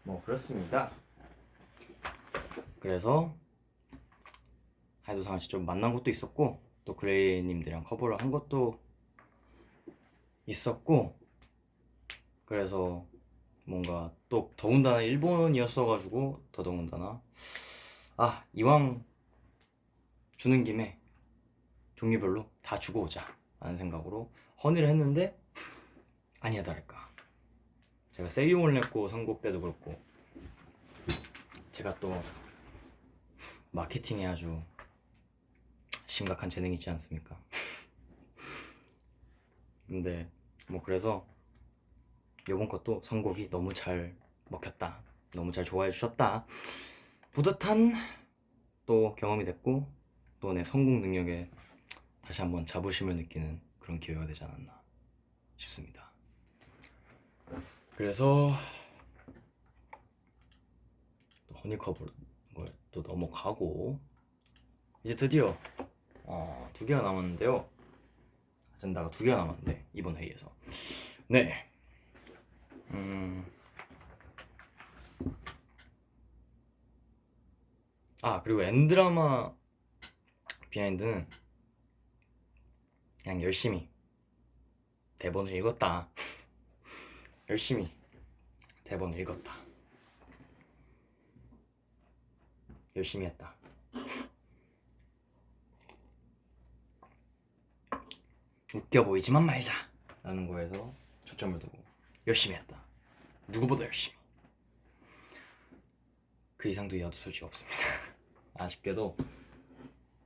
뭐 그렇습니다. 그래서 하이도상같이 좀 만난 것도 있었고 또 그레이님들이랑 커버를 한 것도 있었고 그래서 뭔가 또 더군다나 일본이었어가지고 더더군다나 이왕 주는 김에 종류별로 다 주고 오자 라는 생각으로 허니를 했는데 아니야 다를까 제가 세이용을 냈고 선곡 때도 그렇고 제가 또 마케팅에 아주 심각한 재능이 있지 않습니까? 근데 뭐 그래서 요번 것도 선곡이 너무 잘 먹혔다 너무 잘 좋아해 주셨다 뿌듯한 또 경험이 됐고 또 내 선곡 능력에 다시 한번 자부심을 느끼는 그런 기회가 되지 않았나 싶습니다. 그래서 또 허니컵을 또 넘어가고 이제 드디어 2개가 남았는데요. 아젠다가 2개가 남았는데 이번 회의에서 네 그리고 엔드라마 비하인드는 그냥 열심히 대본을 읽었다. 열심히 대본을 읽었다. 열심히 했다. 웃겨 보이지만 말자 라는 거에서 초점을 두고 열심히 했다. 누구보다 열심히. 그 이상도 이하도 솔직히 없습니다. 아쉽게도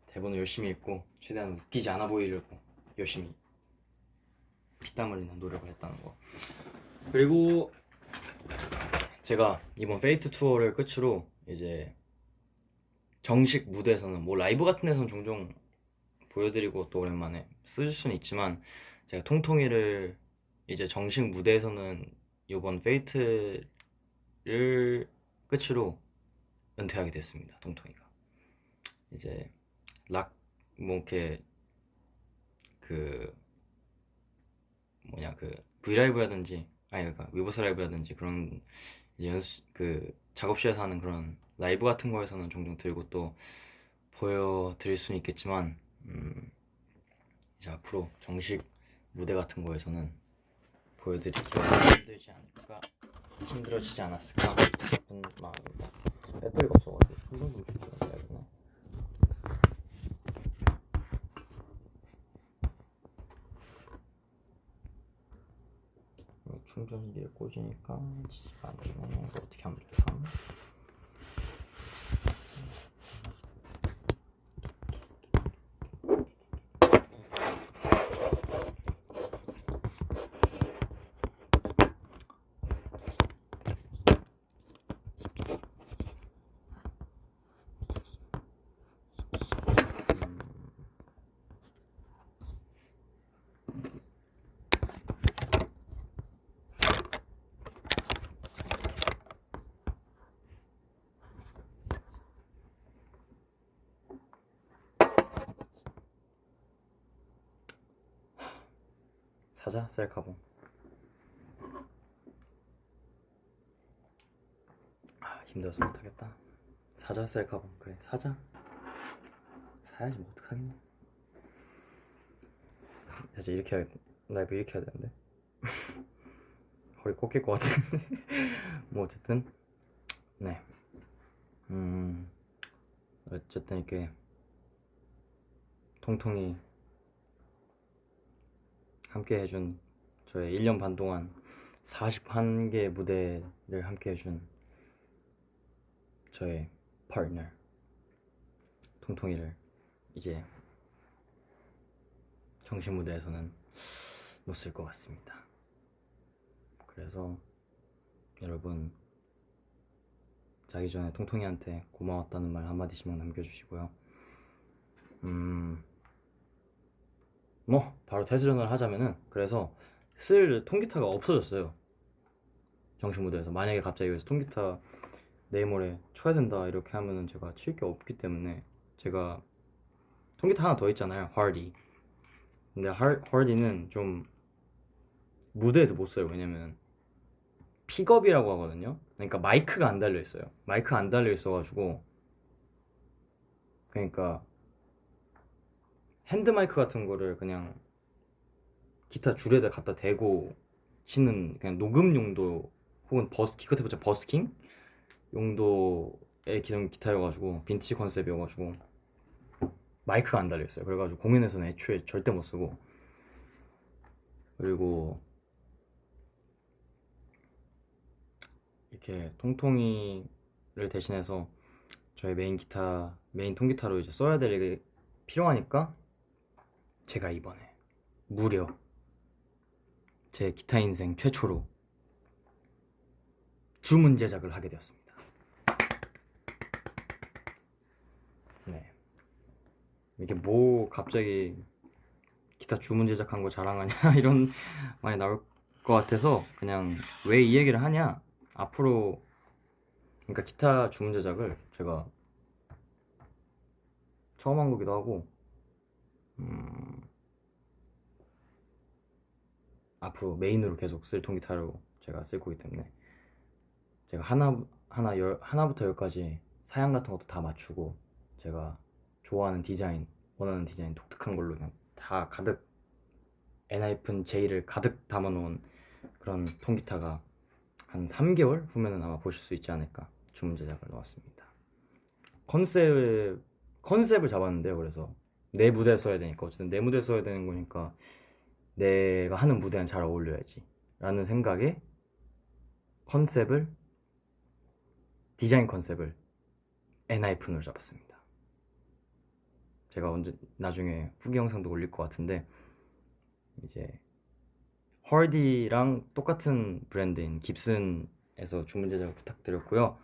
대본을 열심히 읽고 최대한 웃기지 않아 보이려고 열심히 피땀 흘리는 노력을 했다는 거. 그리고 제가 이번 페이트 투어를 끝으로 이제 정식 무대에서는 뭐 라이브 같은 데서는 종종 보여드리고 또 오랜만에 쓸 수는 있지만 제가 통통이를 이제 정식 무대에서는 이번 페이트를 끝으로 은퇴하게 됐습니다. 통통이가 이제 뭐 이렇게 그 브이라이브라든지 그러니까 위버스 라이브라든지 그런 이제 작업실에서 하는 그런 라이브 같은 거에서는 종종 들고 또 보여드릴 수는 있겠지만 이제 앞으로 정식 무대 같은 거에서는 보여드리기가 힘들어지지 않았을까 싶은 마음입니다. 배터리가 없어가지고 충전 좀 주셔야 되나? 충전기에 꽂으니까 지지가 안 되네. 이거 어떻게 하면 좋다? 사자 셀카봉. 힘들어서 못하겠다. 사자 셀카봉. 그래 사자 사야지 뭐 어떡하겠냐. 사실 이렇게 라이브 이렇게 해야 되는데 허리 꺾일 것 같은데. 뭐 어쨌든 네 어쨌든 이렇게 통통이 함께 해준 저의 1년 반 동안 41개 무대를 함께 해준 저의 파트너 통통이를 이제 정식 무대에서는 못 쓸 것 같습니다. 그래서 여러분 자기 전에 통통이한테 고마웠다는 말 한마디씩만 남겨주시고요. 뭐 바로 테스전을 하자면은, 그래서 쓸 통기타가 없어졌어요. 정식무대에서 만약에 갑자기 여기서 통기타 내일 모레 쳐야 된다 이렇게 하면은 제가 칠 게 없기 때문에, 제가 통기타 하나 더 있잖아요, 하디. 근데 하디는 좀 무대에서 못 써요. 왜냐면 픽업이라고 하거든요. 그러니까 마이크가 안 달려 있어요. 마이크가 안 달려 있어가지고, 그러니까 핸드 마이크 같은 거를 그냥 기타 줄에다 갖다 대고 치는, 그냥 녹음 용도 혹은 기껏 해봤자 버스킹 용도의 기존 기타여가지고, 빈티지 컨셉이어가지고 마이크가 안 달려 있어요. 그래가지고 공연에서는 애초에 절대 못 쓰고, 그리고 이렇게 통통이를 대신해서 저희 메인 통기타로 이제 써야 될 게 필요하니까, 제가 이번에 무려 제 기타 인생 최초로 주문 제작을 하게 되었습니다. 네. 이게 뭐 갑자기 기타 주문 제작한 거 자랑하냐 이런 말이 나올 것 같아서, 그냥 왜 이 얘기를 하냐, 앞으로 그러니까 기타 주문 제작을 제가 처음 한 거기도 하고, 앞으로 메인으로 계속 쓸 통기타로 제가 쓸 거기 때문에, 제가 하나부터 열까지 사양 같은 것도 다 맞추고, 제가 좋아하는 디자인, 원하는 디자인 독특한 걸로 그냥 다 가득 J를 가득 담아놓은 그런 통기타가 한 3개월 후면은 아마 보실 수 있지 않을까 주문 제작을 넣었습니다. 컨셉을 잡았는데요. 그래서 내 무대에 써야 되니까, 어쨌든 내 무대에 써야 되는 거니까 내가 하는 무대랑 잘 어울려야지 라는 생각에 디자인 컨셉을 엔하이픈으로 잡았습니다. 제가 언제 나중에 후기 영상도 올릴 것 같은데, 이제 하디랑 똑같은 브랜드인 깁슨에서 주문 제작을 부탁드렸고요.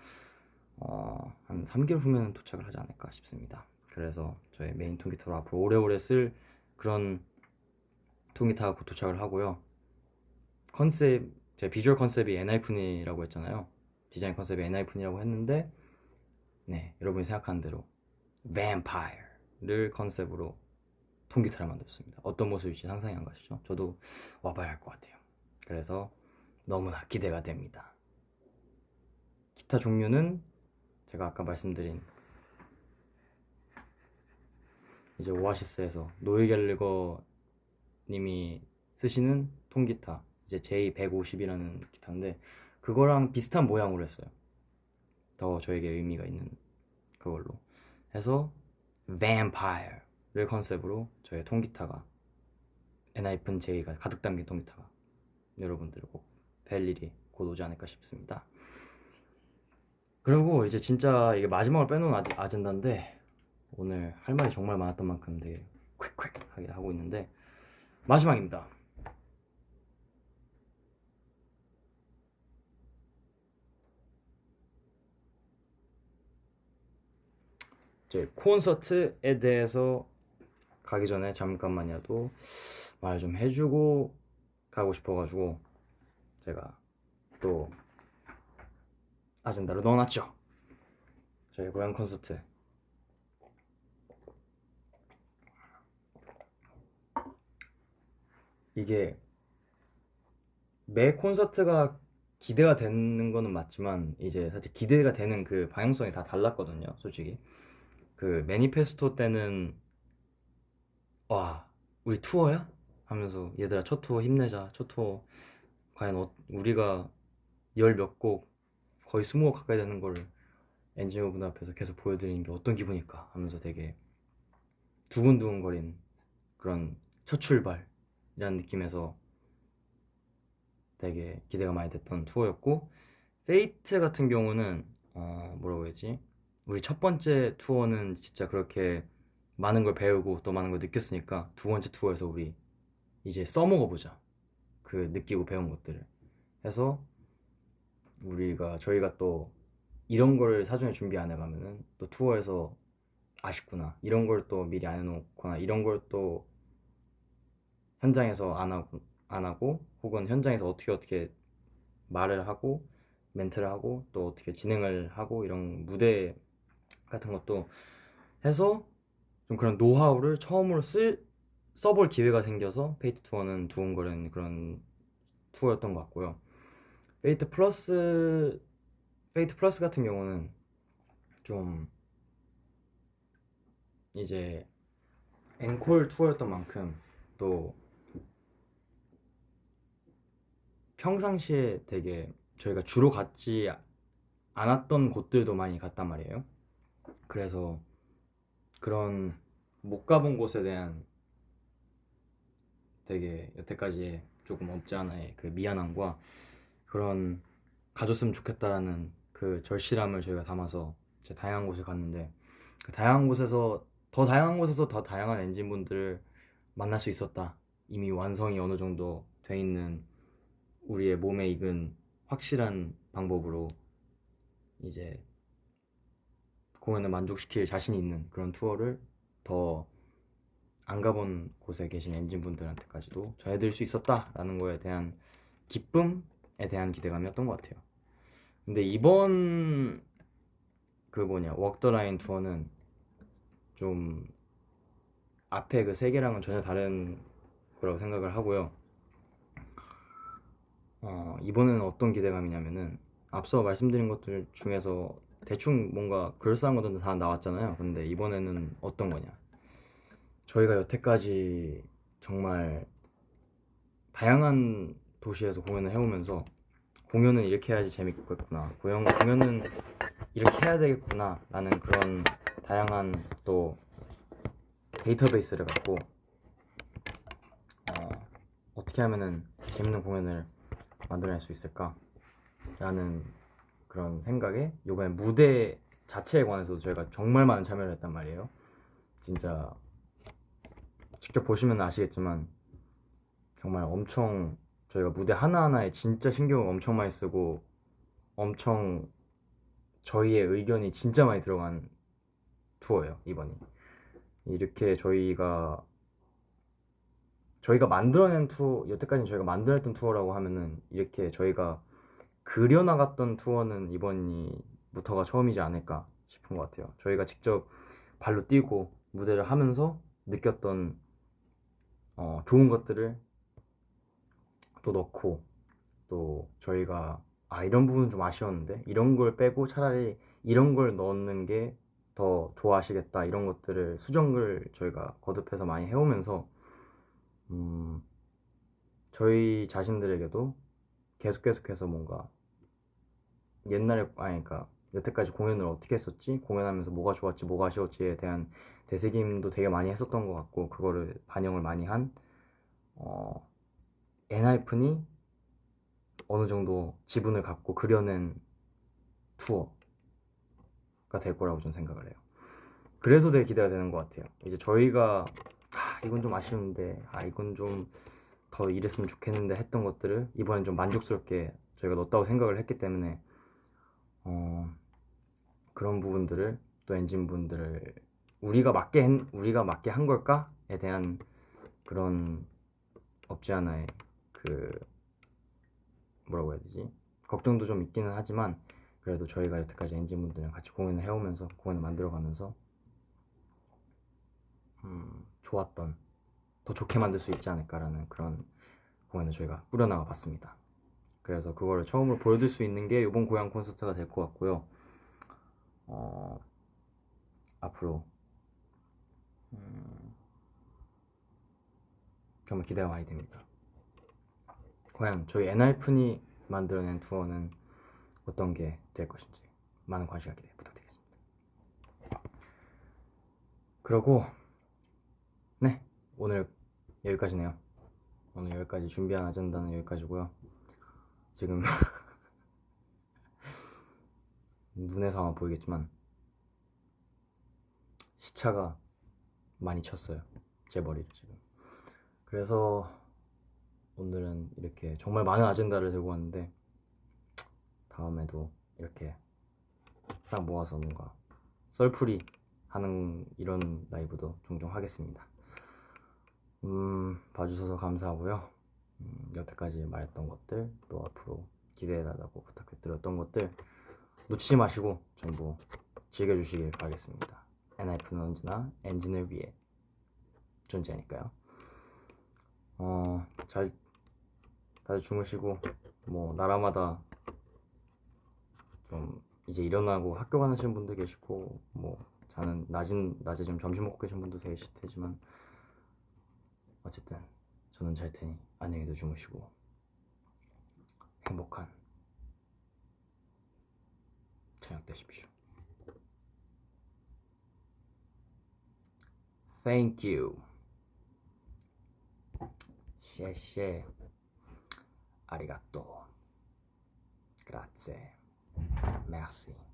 한 3개월 후면 도착을 하지 않을까 싶습니다. 그래서 저의 메인 통기타로 앞으로 오래오래 쓸 그런 통기타가 곧 도착을 하고요. 제 비주얼 컨셉이 엔하이픈이라고 했잖아요. 디자인 컨셉이 엔하이픈이라고 했는데, 네, 여러분이 생각하는 대로 뱀파이어를 컨셉으로 통기타를 만들었습니다. 어떤 모습일지 상상이 안 가시죠? 저도 와봐야 할 것 같아요. 그래서 너무나 기대가 됩니다. 기타 종류는 제가 아까 말씀드린 이제 오아시스에서 노일 갤러거 님이 쓰시는 통기타, 이제 J150이라는 기타인데, 그거랑 비슷한 모양으로 했어요. 더 저에게 의미가 있는 그걸로 해서 Vampire를 컨셉으로 저의 통기타가, 엔하이픈 J가 가득 담긴 통기타가 여러분들 꼭 뵐 일이 곧 오지 않을까 싶습니다. 그리고 이제 진짜 이게 마지막으로 빼놓은 아젠다인데, 오늘 할 말이 정말 많았던 만큼 되게 퀵퀵하게 하고 있는데, 마지막입니다. 제 콘서트에 대해서 가기 전에 잠깐만이라도 말 좀 해주고 가고 싶어가지고 제가 또 아젠다로 넣어놨죠. 저희 고향 콘서트, 이게 매 콘서트가 기대가 되는 거는 맞지만, 이제 사실 기대가 되는 그 방향성이 다 달랐거든요. 솔직히 그 매니페스토 때는 와, 우리 투어야? 하면서 얘들아 첫 투어 힘내자, 첫 투어 과연 우리가 열 몇 곡, 거의 20곡 가까이 되는 거를 엔지니어분 앞에서 계속 보여드리는 게 어떤 기분일까 하면서 되게 두근두근거린 그런 첫 출발이라는 느낌에서 되게 기대가 많이 됐던 투어였고, 페이트 같은 경우는 뭐라고 해야지, 우리 첫 번째 투어는 진짜 그렇게 많은 걸 배우고 또 많은 걸 느꼈으니까, 두 번째 투어에서 우리 이제 써먹어보자, 그 느끼고 배운 것들을 해서 저희가 또 이런 거를 사전에 준비 안 해가면은 또 투어에서 아쉽구나, 이런 걸 또 미리 안 해놓거나, 이런 걸 또 현장에서 안 하고 혹은 현장에서 어떻게 말을 하고 멘트를 하고 또 어떻게 진행을 하고 이런 무대 같은 것도 해서 좀 그런 노하우를 처음으로 써볼 기회가 생겨서 페이트 투어는 두근거리는 그런 투어였던 것 같고요. 페이트 플러스 같은 경우는 좀 이제 앵콜 투어였던 만큼 또 평상시에 되게 저희가 주로 갔지 않았던 곳들도 많이 갔단 말이에요. 그래서 그런 못 가본 곳에 대한 되게 여태까지 조금 없지 않아의 그 미안함과 그런 가줬으면 좋겠다라는 그 절실함을 저희가 담아서 이제 다양한 곳에 갔는데, 그 다양한 곳에서 더 다양한 엔진분들을 만날 수 있었다. 이미 완성이 어느 정도 돼 있는 우리의 몸에 익은 확실한 방법으로 이제 공연을 만족시킬 자신이 있는 그런 투어를 더 안 가본 곳에 계신 엔진분들한테까지도 전해드릴 수 있었다라는 거에 대한 기쁨에 대한 기대감이었던 것 같아요. 근데 이번 워크더라인 투어는 좀 앞에 그 세 개랑은 전혀 다른 거라고 생각을 하고요. 이번에는 어떤 기대감이냐면은 앞서 말씀드린 것들 중에서 대충 뭔가 그럴싸한 것들은 다 나왔잖아요. 근데 이번에는 어떤 거냐, 저희가 여태까지 정말 다양한 도시에서 공연을 해오면서 공연은 이렇게 해야지 재밌겠구나, 공연은 이렇게 해야 되겠구나 라는 그런 다양한 또 데이터베이스를 갖고 어떻게 하면은 재밌는 공연을 만들어낼 수 있을까 라는 그런 생각에 이번에 무대 자체에 관해서도 저희가 정말 많은 참여를 했단 말이에요. 진짜 직접 보시면 아시겠지만 정말 엄청 저희가 무대 하나하나에 진짜 신경을 엄청 많이 쓰고 엄청 저희의 의견이 진짜 많이 들어간 투어예요, 이번이. 이렇게 저희가 만들어낸 여태까지 저희가 만들어냈던 투어라고 하면은 이렇게 저희가 그려나갔던 투어는 이번이부터가 처음이지 않을까 싶은 것 같아요. 저희가 직접 발로 뛰고 무대를 하면서 느꼈던 좋은 것들을 또 넣고, 또 저희가 이런 부분 좀 아쉬웠는데 이런 걸 빼고 차라리 이런 걸 넣는 게 더 좋아하시겠다, 이런 것들을 수정을 저희가 거듭해서 많이 해오면서 저희 자신들에게도 계속해서 뭔가 그러니까 여태까지 공연을 어떻게 했었지, 공연하면서 뭐가 좋았지 뭐가 아쉬웠지에 대한 되새김도 되게 많이 했었던 것 같고, 그거를 반영을 많이 한 엔하이픈이 어느 정도 지분을 갖고 그려낸 투어가 될 거라고 저는 생각을 해요. 그래서 되게 기대가 되는 것 같아요. 이제 저희가 이건 좀 아쉬운데 이건 좀 더 이랬으면 좋겠는데 했던 것들을 이번엔 좀 만족스럽게 저희가 넣었다고 생각을 했기 때문에 그런 부분들을 또 엔진분들을 우리가 맞게 한 걸까에 대한 그런 없지 않아의 뭐라고 해야 되지, 걱정도 좀 있기는 하지만, 그래도 저희가 여태까지 엔진분들이랑 같이 공연을 해오면서 공연을 만들어가면서 좋았던, 더 좋게 만들 수 있지 않을까라는 그런 공연을 저희가 꾸려나가 봤습니다. 그래서 그거를 처음으로 보여줄 수 있는 게 이번 고향 콘서트가 될 것 같고요. 앞으로 정말 기대가 많이 됩니다. 과연 저희 엔하이픈이 만들어낸 투어는 어떤 게 될 것인지 많은 관심과 기대 부탁드리겠습니다. 그리고 네, 오늘 여기까지네요. 오늘 여기까지 준비한 아젠다는 여기까지고요. 지금 눈에서 아마 보이겠지만 시차가 많이 쳤어요, 제 머리를 지금. 그래서 오늘은 이렇게 정말 많은 아젠다를 들고 왔는데 다음에도 이렇게 싹 모아서 뭔가 썰풀이 하는 이런 라이브도 종종 하겠습니다. 봐주셔서 감사하고요. 여태까지 말했던 것들, 또 앞으로 기대해달라고 부탁드렸던 것들 놓치지 마시고 전부 즐겨주시길 바라겠습니다. 엔하이픈은 언제나 엔진을 위해 존재하니까요. 잘 다들 주무시고, 뭐 나라마다 좀 이제 일어나고 학교 가시는 분도 계시고, 뭐 자는 낮에 좀 점심 먹고 계신 분도 계실 테지만, 어쨌든 저는 잘 테니 안녕히도 주무시고 행복한 저녁 되십시오. Thank you. 谢谢. Arigato. Grazie. Merci.